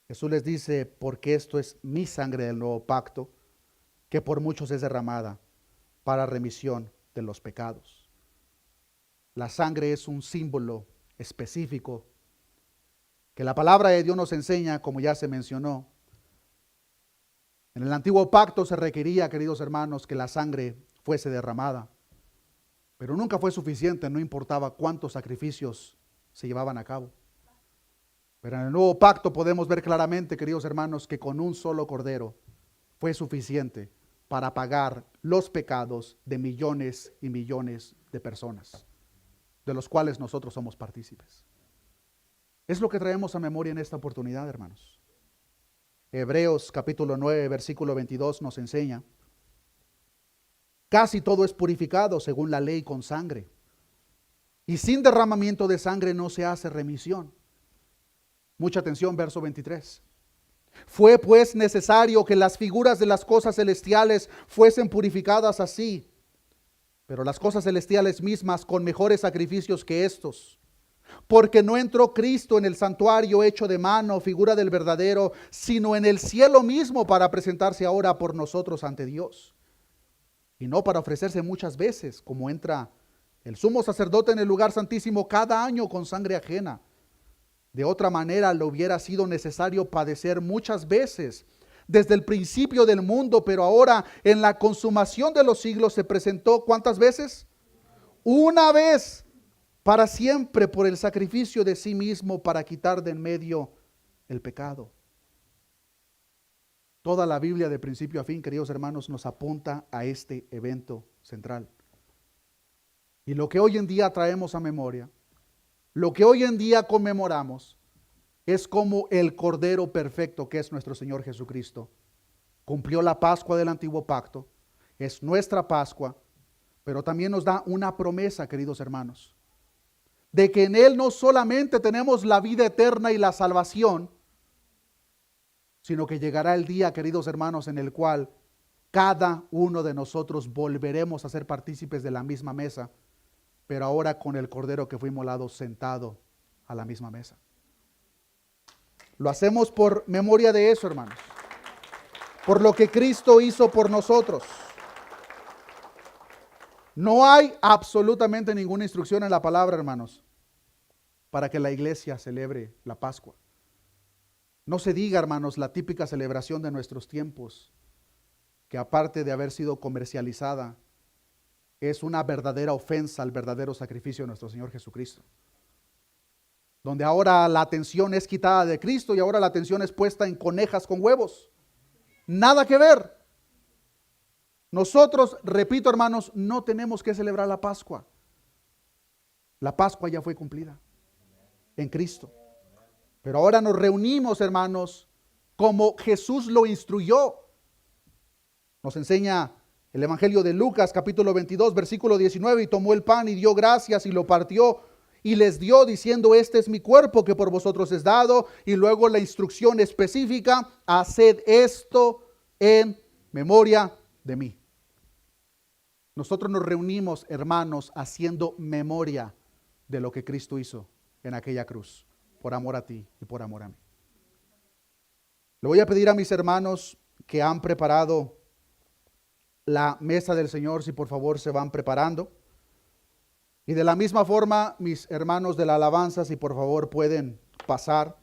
Jesús les dice, porque esto es mi sangre del nuevo pacto, que por muchos es derramada para remisión de los pecados. La sangre es un símbolo específico que la palabra de Dios nos enseña, como ya se mencionó. En el antiguo pacto se requería, queridos hermanos, que la sangre fuese derramada, pero nunca fue suficiente, no importaba cuántos sacrificios se llevaban a cabo. Pero en el nuevo pacto podemos ver claramente, queridos hermanos, que con un solo cordero fue suficiente para pagar los pecados de millones y millones de personas, de los cuales nosotros somos partícipes. Es lo que traemos a memoria en esta oportunidad, hermanos. Hebreos capítulo 9, versículo 22 nos enseña, casi todo es purificado según la ley con sangre, y sin derramamiento de sangre no se hace remisión. Mucha atención, verso 23. Fue pues necesario que las figuras de las cosas celestiales fuesen purificadas así, pero las cosas celestiales mismas con mejores sacrificios que estos. Porque no entró Cristo en el santuario hecho de mano, figura del verdadero, sino en el cielo mismo para presentarse ahora por nosotros ante Dios. Y no para ofrecerse muchas veces, como entra el sumo sacerdote en el lugar santísimo cada año con sangre ajena. De otra manera le hubiera sido necesario padecer muchas veces desde el principio del mundo, pero ahora en la consumación de los siglos se presentó, ¿cuántas veces? Una vez para siempre por el sacrificio de sí mismo para quitar de en medio el pecado. Toda la Biblia de principio a fin, queridos hermanos, nos apunta a este evento central. Y lo que hoy en día traemos a memoria, lo que hoy en día conmemoramos, es como el Cordero perfecto que es nuestro Señor Jesucristo cumplió la Pascua del antiguo pacto, es nuestra Pascua, pero también nos da una promesa, queridos hermanos, de que en Él no solamente tenemos la vida eterna y la salvación, sino que llegará el día, queridos hermanos, en el cual cada uno de nosotros volveremos a ser partícipes de la misma mesa, pero ahora con el Cordero que fue inmolado sentado a la misma mesa. Lo hacemos por memoria de eso, hermanos, por lo que Cristo hizo por nosotros. No hay absolutamente ninguna instrucción en la palabra, hermanos, para que la iglesia celebre la Pascua. No se diga, hermanos, la típica celebración de nuestros tiempos, que aparte de haber sido comercializada, es una verdadera ofensa al verdadero sacrificio de nuestro Señor Jesucristo. Donde ahora la atención es quitada de Cristo y ahora la atención es puesta en conejas con huevos. Nada que ver. Nosotros, repito, hermanos, no tenemos que celebrar la Pascua. La Pascua ya fue cumplida en Cristo. Pero ahora nos reunimos, hermanos, como Jesús lo instruyó. Nos enseña el Evangelio de Lucas, capítulo 22, versículo 19, y tomó el pan y dio gracias y lo partió y les dio diciendo, este es mi cuerpo que por vosotros es dado. Y luego la instrucción específica, haced esto en memoria de mí. Nosotros nos reunimos, hermanos, haciendo memoria de lo que Cristo hizo en aquella cruz, por amor a ti y por amor a mí. Le voy a pedir a mis hermanos que han preparado la mesa del Señor, si por favor se van preparando. Y de la misma forma, mis hermanos de la alabanza, si por favor pueden pasar.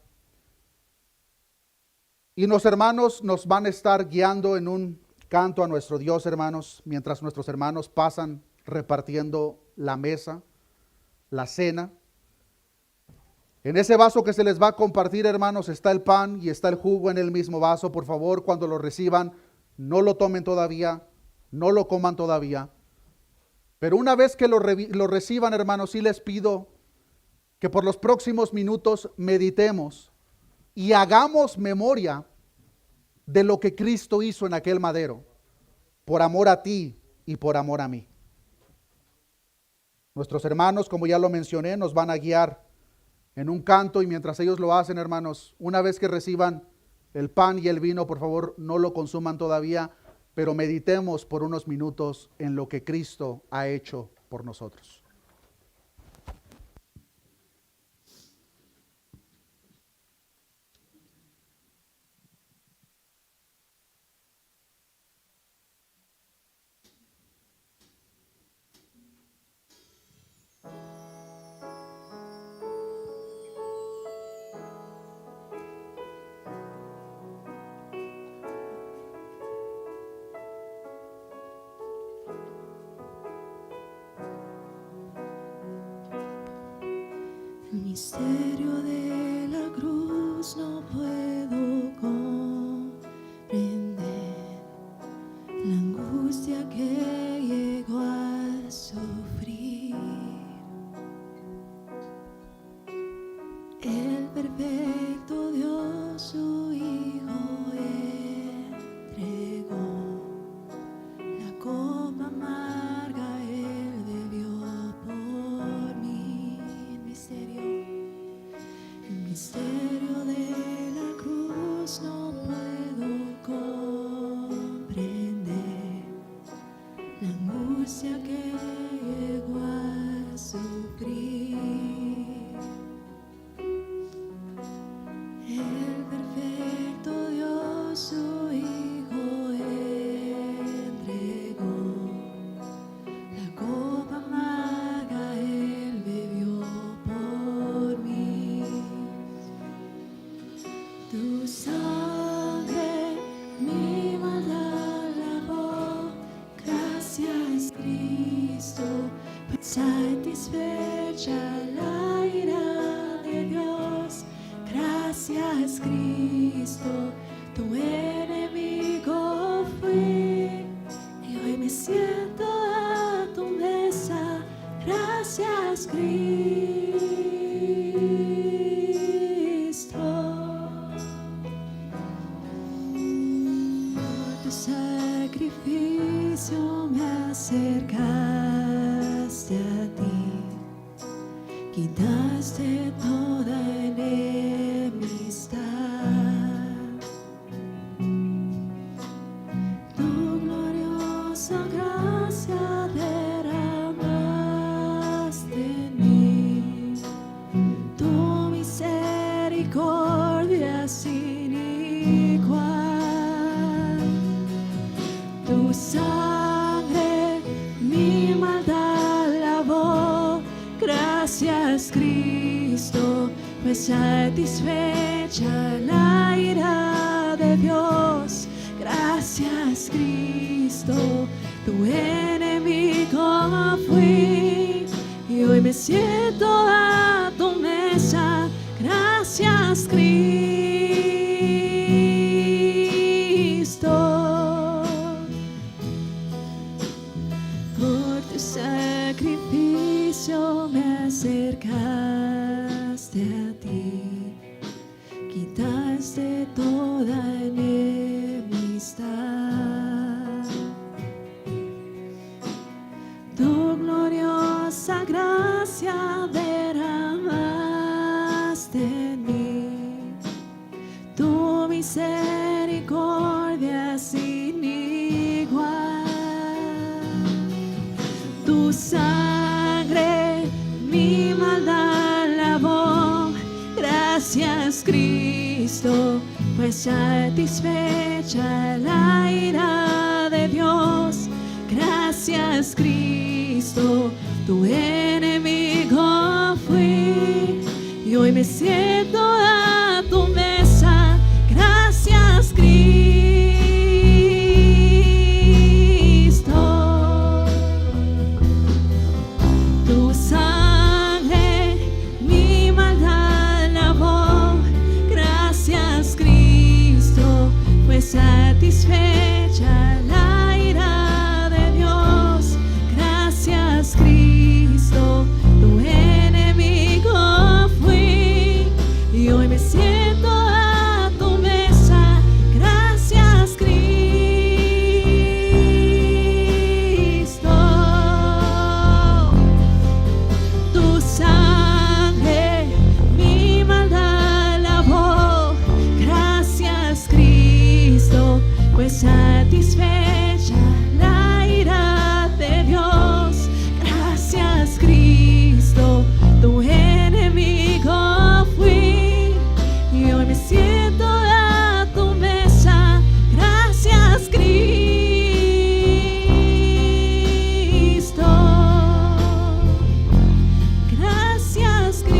Y los hermanos nos van a estar guiando en un canto a nuestro Dios, hermanos, mientras nuestros hermanos pasan repartiendo la mesa, la cena. En ese vaso que se les va a compartir, hermanos, está el pan y está el jugo en el mismo vaso. Por favor, cuando lo reciban, no lo tomen todavía, no lo coman todavía. Pero una vez que lo reciban, hermanos, sí les pido que por los próximos minutos meditemos y hagamos memoria de lo que Cristo hizo en aquel madero, por amor a ti y por amor a mí. Nuestros hermanos, como ya lo mencioné, nos van a guiar en un canto y mientras ellos lo hacen, hermanos, una vez que reciban el pan y el vino, por favor, no lo consuman todavía, pero meditemos por unos minutos en lo que Cristo ha hecho por nosotros. El misterio de la cruz no puedo comprender, la angustia que llegó a sufrir. El perfecto Dios, su Hijo, entregó la copa amarga, Él bebió por mí. El misterio de la cruz no satisfecha la ira de Dios. Gracias, Cristo, tu enemigo fui, y hoy me siento a tu mesa. Gracias, Cristo, por tu sacrificio me acercaste a ti, quitaste toda enemistad. Tu gloriosa gracia derramaste en mí, tu misericordia sin igual. Tu sangre mi maldad lavó. Gracias, Cristo, pues satisfecha la ira de Dios. Gracias, Cristo, tu enemigo fui, y hoy me siento a tu mesa. Gracias, Cristo, por tu sacrificio me acercaste a ti, quitaste toda enemistad. Tu gloriosa gracia derramaste en mí, tu misericordia sin igual. Tu sangre mi maldad lavó. Gracias, Cristo, pues satisfecha la ira de Dios. Gracias, Cristo, tu enemigo fui, y hoy me siento a tu mesa. Gracias, Cristo, tu sangre mi maldad lavó. Gracias, Cristo, pues satisfecha la ira de Dios. Gracias, Cristo, tu enemigo fui, y hoy me siento a tu mesa. Gracias, Cristo, tu sangre mi maldad lavó. Gracias, Cristo, pues satisfecha la ira de Dios. Gracias, Cristo, tu enemigo fui, y hoy me siento a tu mesa. Gracias, Cristo, gracias, Cristo,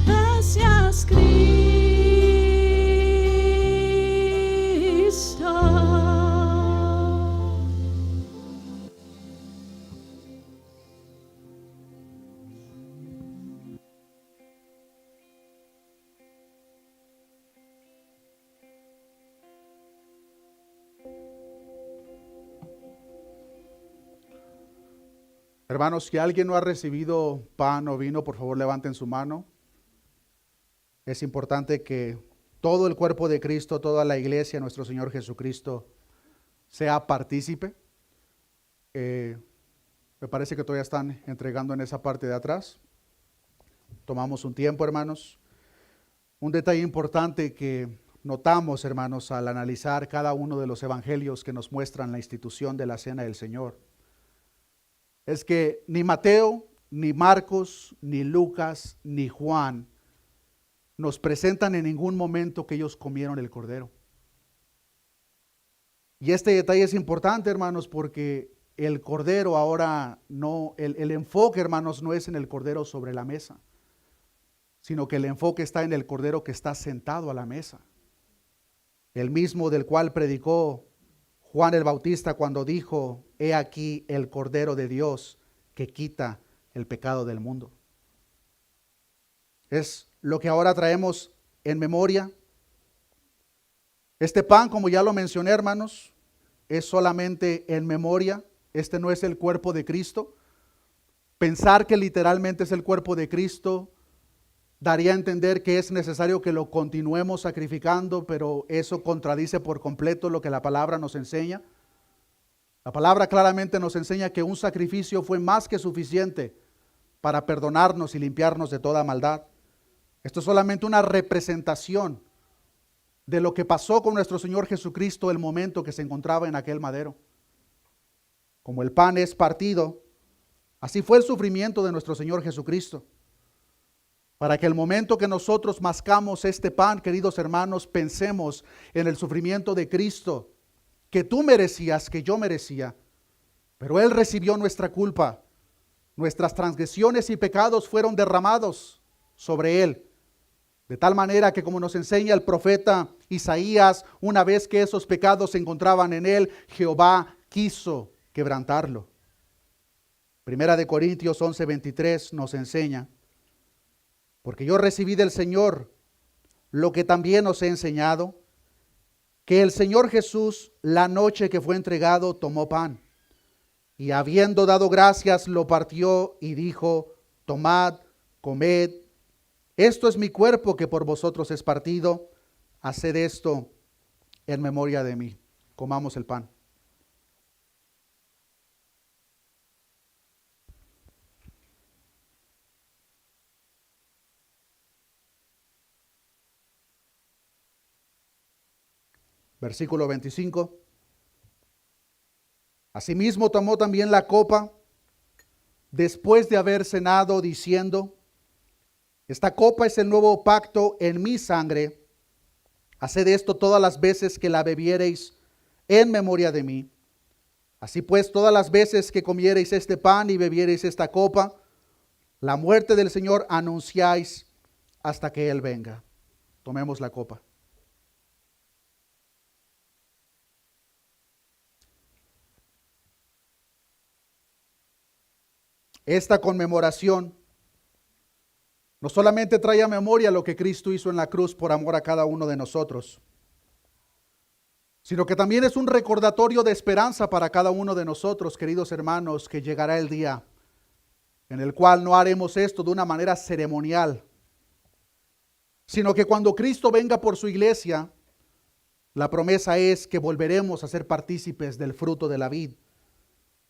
gracias, Cristo. Hermanos, si alguien no ha recibido pan o vino, por favor levanten su mano. Es importante que todo el cuerpo de Cristo, toda la iglesia, nuestro Señor Jesucristo, sea partícipe. Me parece que todavía están entregando en esa parte de atrás. Tomamos un tiempo, hermanos. Un detalle importante que notamos, hermanos, al analizar cada uno de los evangelios que nos muestran la institución de la Cena del Señor, es que ni Mateo, ni Marcos, ni Lucas, ni Juan nos presentan en ningún momento que ellos comieron el cordero. Y este detalle es importante, hermanos, porque el cordero ahora no, el enfoque, hermanos, no es en el cordero sobre la mesa, sino que el enfoque está en el cordero que está sentado a la mesa. el mismo del cual predicó Juan el Bautista cuando dijo: he aquí el Cordero de Dios que quita el pecado del mundo. Es lo que ahora traemos en memoria. Este pan, como ya lo mencioné, hermanos, es solamente en memoria. Este no es el cuerpo de Cristo. Pensar que literalmente es el cuerpo de Cristo daría a entender que es necesario que lo continuemos sacrificando, pero eso contradice por completo lo que la palabra nos enseña. La palabra claramente nos enseña que un sacrificio fue más que suficiente para perdonarnos y limpiarnos de toda maldad. Esto es solamente una representación de lo que pasó con nuestro Señor Jesucristo el momento que se encontraba en aquel madero. Como el pan es partido, así fue el sufrimiento de nuestro Señor Jesucristo. Para que el momento que nosotros mascamos este pan, queridos hermanos, pensemos en el sufrimiento de Cristo, que tú merecías, que yo merecía, pero Él recibió nuestra culpa. Nuestras transgresiones y pecados fueron derramados sobre Él. De tal manera que, como nos enseña el profeta Isaías, una vez que esos pecados se encontraban en Él, Jehová quiso quebrantarlo. Primera de Corintios 11:23 nos enseña: porque yo recibí del Señor lo que también os he enseñado, que el Señor Jesús, la noche que fue entregado, tomó pan, y habiendo dado gracias, lo partió y dijo: tomad, comed, esto es mi cuerpo que por vosotros es partido, haced esto en memoria de mí. Comamos el pan. Versículo 25. Asimismo tomó también la copa después de haber cenado, diciendo: esta copa es el nuevo pacto en mi sangre. Haced esto todas las veces que la bebiereis en memoria de mí. Así pues, todas las veces que comiereis este pan y bebiereis esta copa, la muerte del Señor anunciáis hasta que Él venga. Tomemos la copa. Esta conmemoración no solamente trae a memoria lo que Cristo hizo en la cruz por amor a cada uno de nosotros, sino que también es un recordatorio de esperanza para cada uno de nosotros, queridos hermanos, que llegará el día en el cual no haremos esto de una manera ceremonial, sino que cuando Cristo venga por su iglesia, la promesa es que volveremos a ser partícipes del fruto de la vid.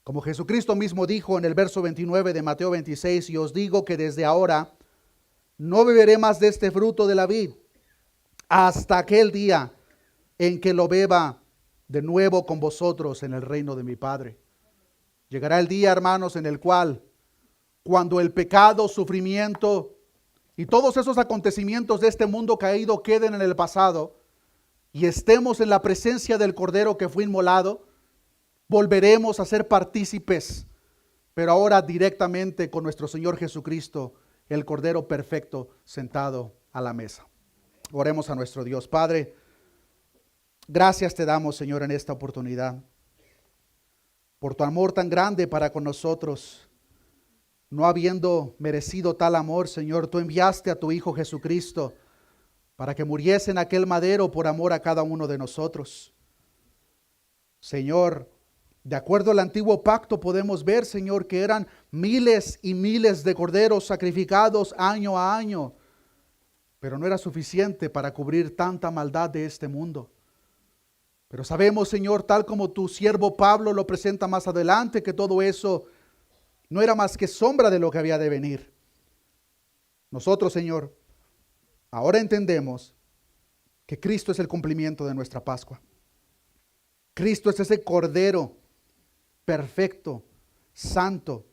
Como Jesucristo mismo dijo en el verso 29 de Mateo 26, y os digo que desde ahora no beberé más de este fruto de la vid, hasta aquel día en que lo beba de nuevo con vosotros en el reino de mi Padre. Llegará el día, hermanos, en el cual, cuando el pecado, sufrimiento y todos esos acontecimientos de este mundo caído queden en el pasado y estemos en la presencia del Cordero que fue inmolado, volveremos a ser partícipes, pero ahora directamente con nuestro Señor Jesucristo, el Cordero perfecto, sentado a la mesa. Oremos a nuestro Dios. Padre, gracias te damos, Señor, en esta oportunidad, por tu amor tan grande para con nosotros. No habiendo merecido tal amor, Señor, tú enviaste a tu Hijo Jesucristo para que muriese en aquel madero por amor a cada uno de nosotros. Señor, de acuerdo al antiguo pacto podemos ver, Señor, que eran miles y miles de corderos sacrificados año a año, pero no era suficiente para cubrir tanta maldad de este mundo. Pero sabemos, Señor, tal como tu siervo Pablo lo presenta más adelante, que todo eso no era más que sombra de lo que había de venir. Nosotros, Señor, ahora entendemos que Cristo es el cumplimiento de nuestra Pascua. Cristo es ese Cordero perfecto, santo,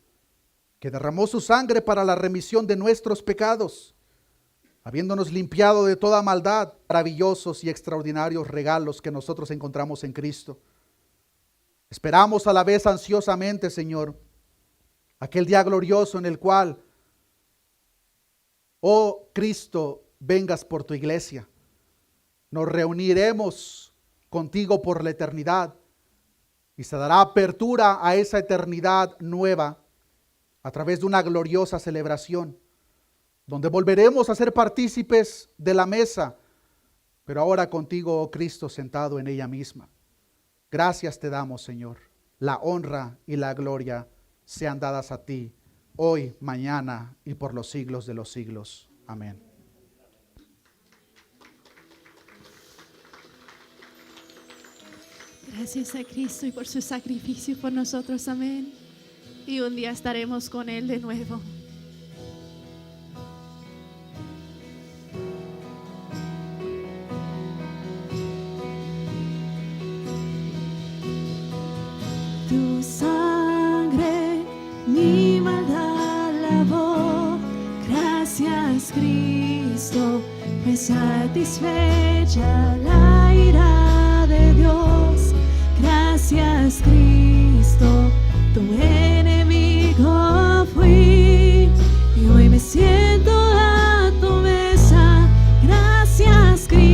que derramó su sangre para la remisión de nuestros pecados, habiéndonos limpiado de toda maldad. Maravillosos y extraordinarios regalos que nosotros encontramos en Cristo. Esperamos a la vez ansiosamente, Señor, aquel día glorioso en el cual, oh Cristo, vengas por tu iglesia. nos reuniremos contigo por la eternidad y se dará apertura a esa eternidad nueva a través de una gloriosa celebración, donde volveremos a ser partícipes de la mesa, pero ahora contigo, oh Cristo, sentado en ella misma. Gracias te damos, Señor. La honra y la gloria sean dadas a ti, hoy, mañana y por los siglos de los siglos. Amén. Gracias a Cristo y por su sacrificio por nosotros, amén. Y un día estaremos con Él de nuevo. Tu sangre mi maldad lavó. Gracias, Cristo, fue satisfecha la ira de Dios. Gracias, Cristo, tu enemigo fui y hoy me siento a tu mesa. Gracias, Cristo.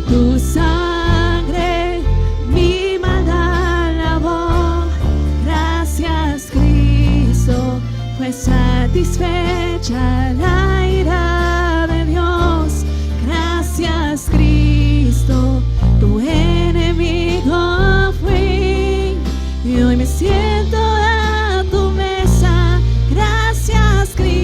Tu sangre mi maldad lavó. Gracias, Cristo, fue satisfecha la ira de Dios. Gracias, Cristo, tu enemigo fui y hoy me siento a tu mesa. Gracias, Cristo.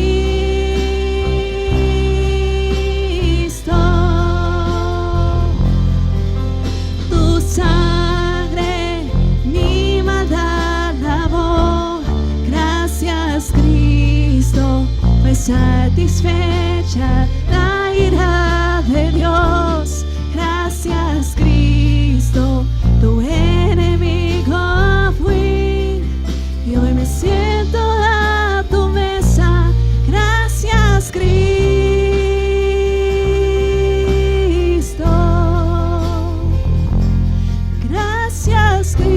Tu sangre mi maldad lavó. Gracias, Cristo, fue satisfecha la ira de Dios. Gracias, Cristo, tu enemigo fui y hoy me siento a tu mesa. Gracias, Cristo. Gracias, Cristo.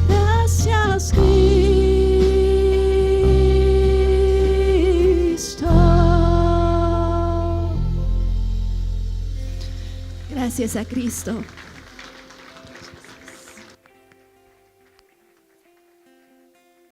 Gracias, Cristo. Gracias a Cristo.